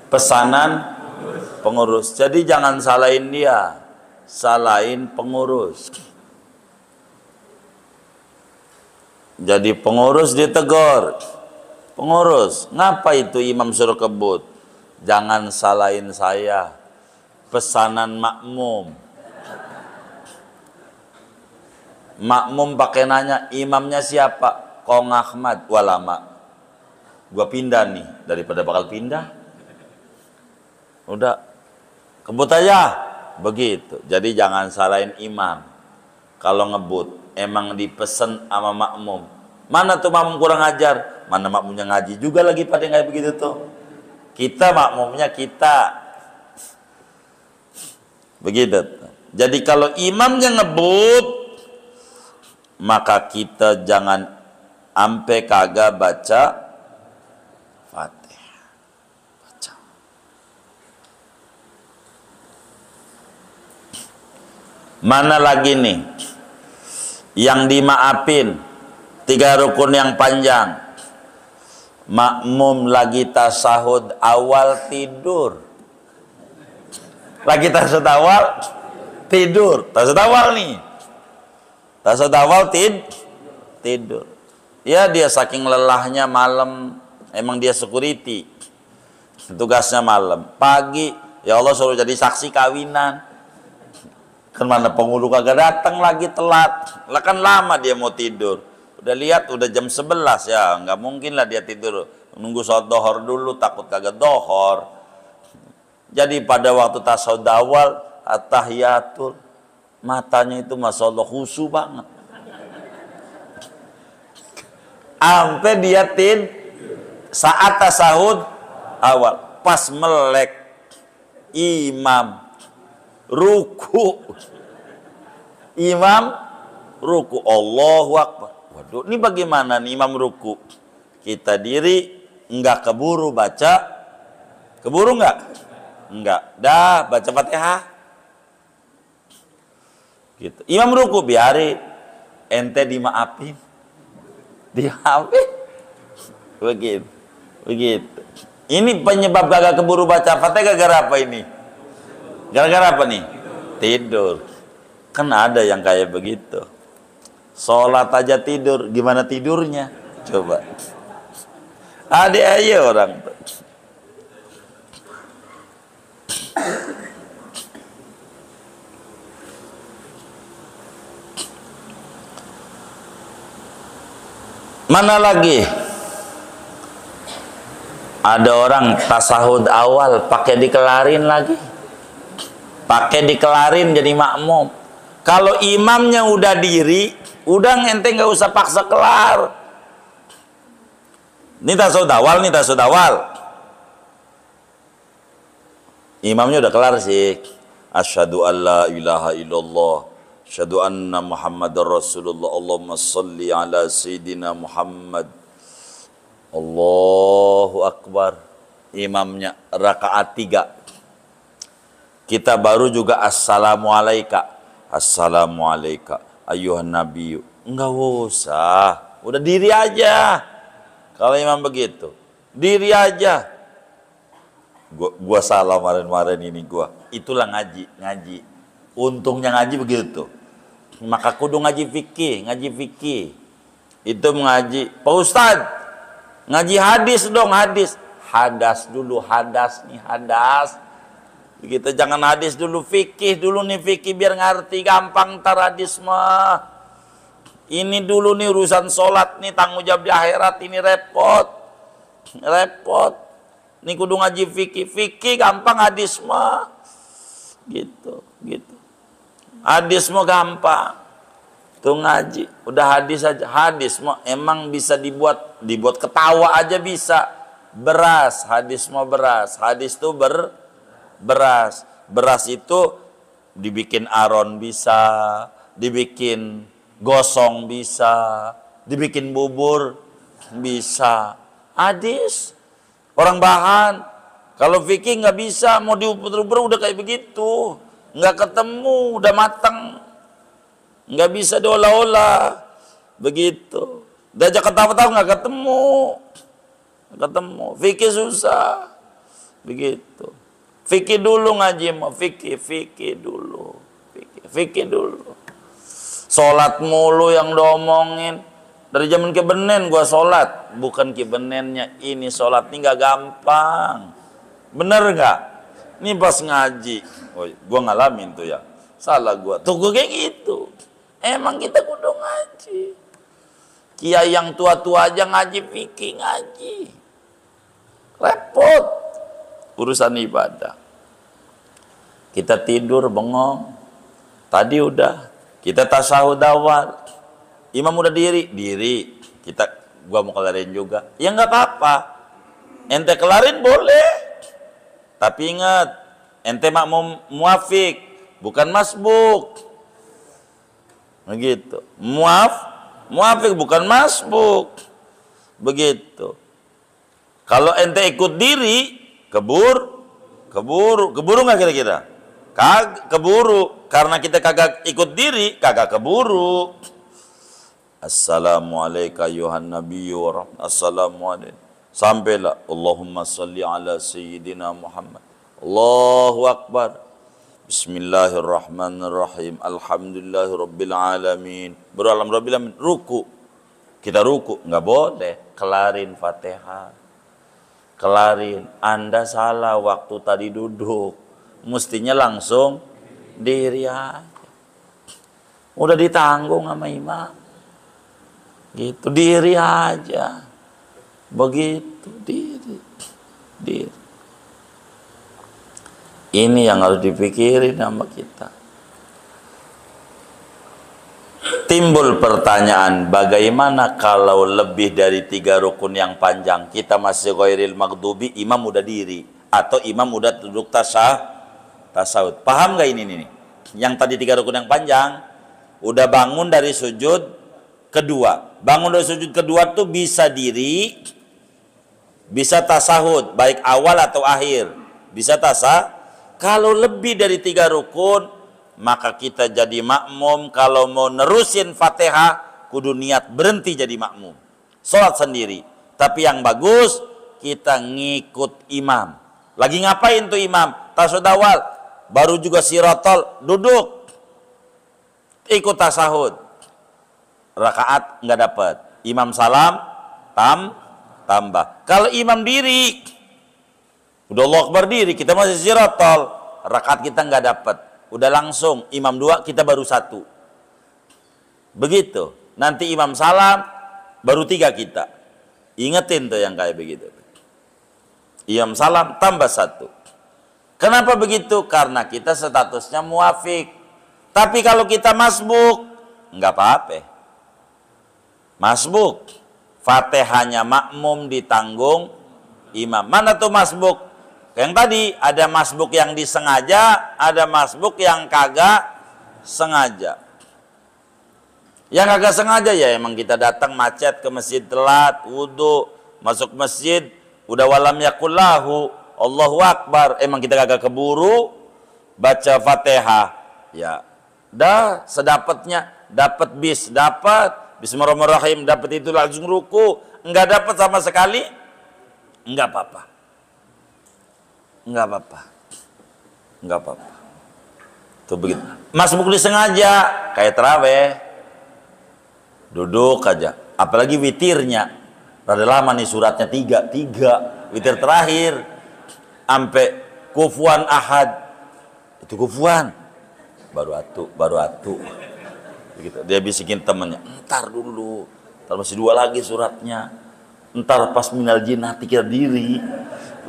Pesanan pengurus. Jadi jangan salahin dia, salahin pengurus. Jadi pengurus ditegur. Pengurus, ngapa itu imam suruh kebut? Jangan salahin saya, pesanan makmum. Makmum pakai nanya, imamnya siapa? Kong Ahmad. Wah lama, gua pindah nih, daripada bakal pindah. Udah, kebut aja. Begitu. Jadi jangan salahin imam. Kalau ngebut, emang dipesen sama makmum. Mana tuh makmum kurang ajar? Mana makmumnya ngaji juga lagi pada kayak begitu tuh. Kita makmumnya kita. Begitu. Jadi kalau imamnya ngebut, maka kita jangan ampe kagak baca Fatihah. Baca. Mana lagi nih yang dimaafin? 3 rukun yang panjang. Makmum lagi tasahud awal tidur. Lagi tasahud awal tidur. Tasahud awal nih. Tasawuf awal tidur. Ya dia saking lelahnya malam, emang dia security. Tugasnya malam. Pagi, ya Allah suruh jadi saksi kawinan. Kan mana penghulu kagak datang lagi telat. Lah kan lama dia mau tidur. Udah lihat udah jam 11 ya, nggak mungkin lah dia tidur. Nunggu sholat dohor dulu, takut kagak dohor. Jadi pada waktu tasawuf awal, at-tahiyatul, matanya itu Masya Allah khusyuk banget. Sampai dia saat tasahud awal, pas melek imam ruku. Imam ruku, Allahu Akbar. Waduh, ini bagaimana nih imam ruku? Kita diri, enggak keburu baca. Keburu enggak? Enggak. Dah baca Fatihah. Gitu. Imam ruku biari ente dimaafin. Dimaafin. Begitu. Ini penyebab gagal keburu baca Fatihah gara-gara apa ini? Gara-gara apa nih? Tidur. Kan ada yang kayak begitu. Sholat aja tidur, gimana tidurnya? Coba. Ada aja orang. Mana lagi? Ada orang tasahud awal pakai dikelarin lagi. Pakai dikelarin jadi makmum. Kalau imamnya udah diri, udah ente nggak usah paksa kelar. Ini tasawuf awal, nih tasawuf awal. Imamnya udah kelar sih. Asyhadu an la ilaha illallah, asyhadu anna Muhammadar Rasulullah. Allahumma shalli ala sayyidina Muhammad. Allahu Akbar. Imamnya rakaat 3. Kita baru juga assalamualaikum. Assalamualaikum ayuhan nabiyyu. Enggak usah. Udah diri aja. Kalau imam begitu. Diri aja. Gua salah kemarin ini gua. Itulah ngaji. Untungnya ngaji begitu. Maka kudu ngaji fikih. Itu mengaji. Pak Ustadz, ngaji hadis dong, hadis. Hadas dulu, hadas. Begitu, jangan hadis dulu, fikih dulu nih, fikih biar ngerti, gampang tar hadis mah. Ini dulu nih urusan sholat nih, tanggung jawab di akhirat, ini repot. Ini kudu ngaji fikih gampang, hadis mah. Gitu. Hadis mah gampang. Tuh ngaji, udah hadis aja. Hadis mah emang bisa dibuat ketawa aja bisa. Beras, hadis mah beras. Hadis tuh beras. Beras itu dibikin aron bisa, dibikin gosong bisa, dibikin bubur bisa. Hadis orang bahan. Kalau fikih nggak bisa, mau diuber-uber udah kayak begitu, nggak ketemu, udah matang, nggak bisa diolah-olah, begitu. Diajak ketawa-tawa nggak ketemu. Fikih susah, begitu. Fikih dulu ngaji mau fikih dulu. Sholat mulu yang diomongin. Dari zaman kebenen gua sholat, bukan kebenennya ini sholat ini nggak gampang. Bener nggak? Ini pas ngaji, gua ngalamin tuh ya. Salah gua. Tuh gua kayak gitu. Emang kita kudu ngaji. Kiai yang tua-tua aja ngaji fikih ngaji. Repot urusan ibadah. Kita tidur bengong. Tadi udah kita tasawuf awal. Imam udah diri. Gua mau kelarin juga. Ya nggak apa-apa. Ente kelarin boleh. Tapi ingat, ente makmum muafik, bukan masbuk. Begitu. Muafik bukan masbuk. Begitu. Kalau ente ikut diri, keburu nggak kira-kira? Keburu, karena kita kagak ikut diri, kagak keburu. Assalamualaikum ayuhan nabiyyu wa rahmatullahi. Assalamualaikum. Sampailah Allahumma salli ala sayyidina Muhammad. Allahu akbar. Bismillahirrahmanirrahim. Alhamdulillahirabbil alamin. Rabbil alamin. Ruku. Kita ruku, nggak boleh kelarin Fatihah. Kelarin. Anda salah waktu tadi duduk. Mestinya langsung diri aja. Udah ditanggung sama imam. Gitu, diri aja. Begitu, diri. Ini yang harus dipikirin sama kita. Timbul pertanyaan, bagaimana kalau lebih dari 3 rukun yang panjang, kita masih ghairil maghdubi, imam udah diri, atau imam udah duduk tasawuf. Paham gak ini nih? Yang tadi 3 rukun yang panjang, udah bangun dari sujud kedua. Bangun dari sujud kedua tuh bisa diri, bisa tasahud, baik awal atau akhir. Bisa Kalau lebih dari 3 rukun, maka kita jadi makmum. Kalau mau nerusin Fatihah, kudu niat berhenti jadi makmum. Sholat sendiri. Tapi yang bagus, kita ngikut imam. Lagi ngapain tuh imam? Tasawuf awal. Baru juga sirotol, duduk. Ikut tasahud. Rakaat nggak dapat. Imam salam, tambah. Kalau imam diri, udah Allah Akbar diri, kita masih sirotol. Rakaat kita nggak dapat. Udah langsung imam 2, kita baru 1. Begitu. Nanti imam salam, baru 3 kita. Ingetin tuh yang kayak begitu. Imam salam tambah 1. Kenapa begitu? Karena kita statusnya muafik. Tapi kalau kita masbuk, nggak apa-apa. Masbuk, Fatihahnya makmum ditanggung imam. Mana tuh masbuk? Yang tadi ada masbuk yang disengaja, ada masbuk yang kagak sengaja. Yang kagak sengaja ya emang kita datang macet ke masjid, telat, wudhu, masuk masjid, udah walam yakullahu, Allahu Akbar, emang kita kagak keburu, baca Fatihah, ya dah sedapatnya, dapat bis, dapat Bismillahirrahmanirrahim, dapat itu langsung ruku, enggak dapat sama sekali, enggak apa-apa. Enggak apa-apa. Enggak apa-apa. Tuh begitu. Mas Mukli sengaja kayak taraweh. Duduk aja. Apalagi witirnya. Rada lama nih suratnya tiga. Witir terakhir. Sampai kufuan ahad. Itu kufuan. Baru atu. Begitu. Dia bisikin temennya. Entar dulu. Entar masih 2 lagi suratnya. Entar pas minal jinnati kira diri.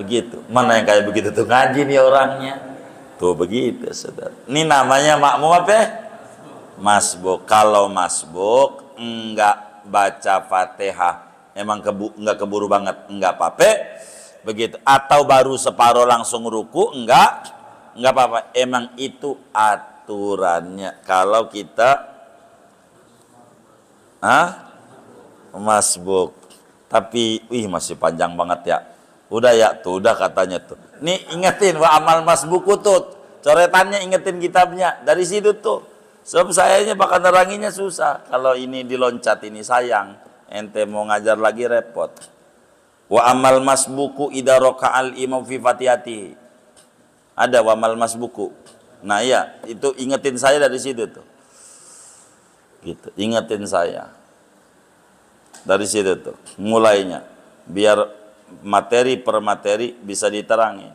Begitu. Mana yang kayak begitu tuh, ngaji nih orangnya. Tuh begitu, saudara. Ini namanya makmum apa? Masbuk. Kalau masbuk enggak baca Fatihah, emang enggak keburu banget, enggak apa-apa. Begitu. Atau baru separuh langsung ruku, enggak apa-apa. Emang itu aturannya. Kalau kita masbuk. Tapi masih panjang banget ya. Udah ya, tuh udah katanya tuh. Nih ingetin wa amal masbuku tuh. Coretannya ingetin kitabnya. Dari situ tuh. Sebab sayanya bakal neranginya susah. Kalau ini diloncat ini sayang. Ente mau ngajar lagi repot. Wa amal masbuku idza raka'al imam fi fatihati. Ada wa amal masbuku. Nah iya, itu ingetin saya dari situ tuh. Gitu, ingetin saya. Dari situ tuh mulainya. Biar materi per materi bisa diterangi.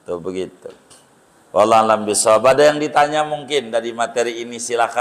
Tuh begitu. Wallahu a'lam bishawab. Ada yang ditanya mungkin dari materi ini, silakan.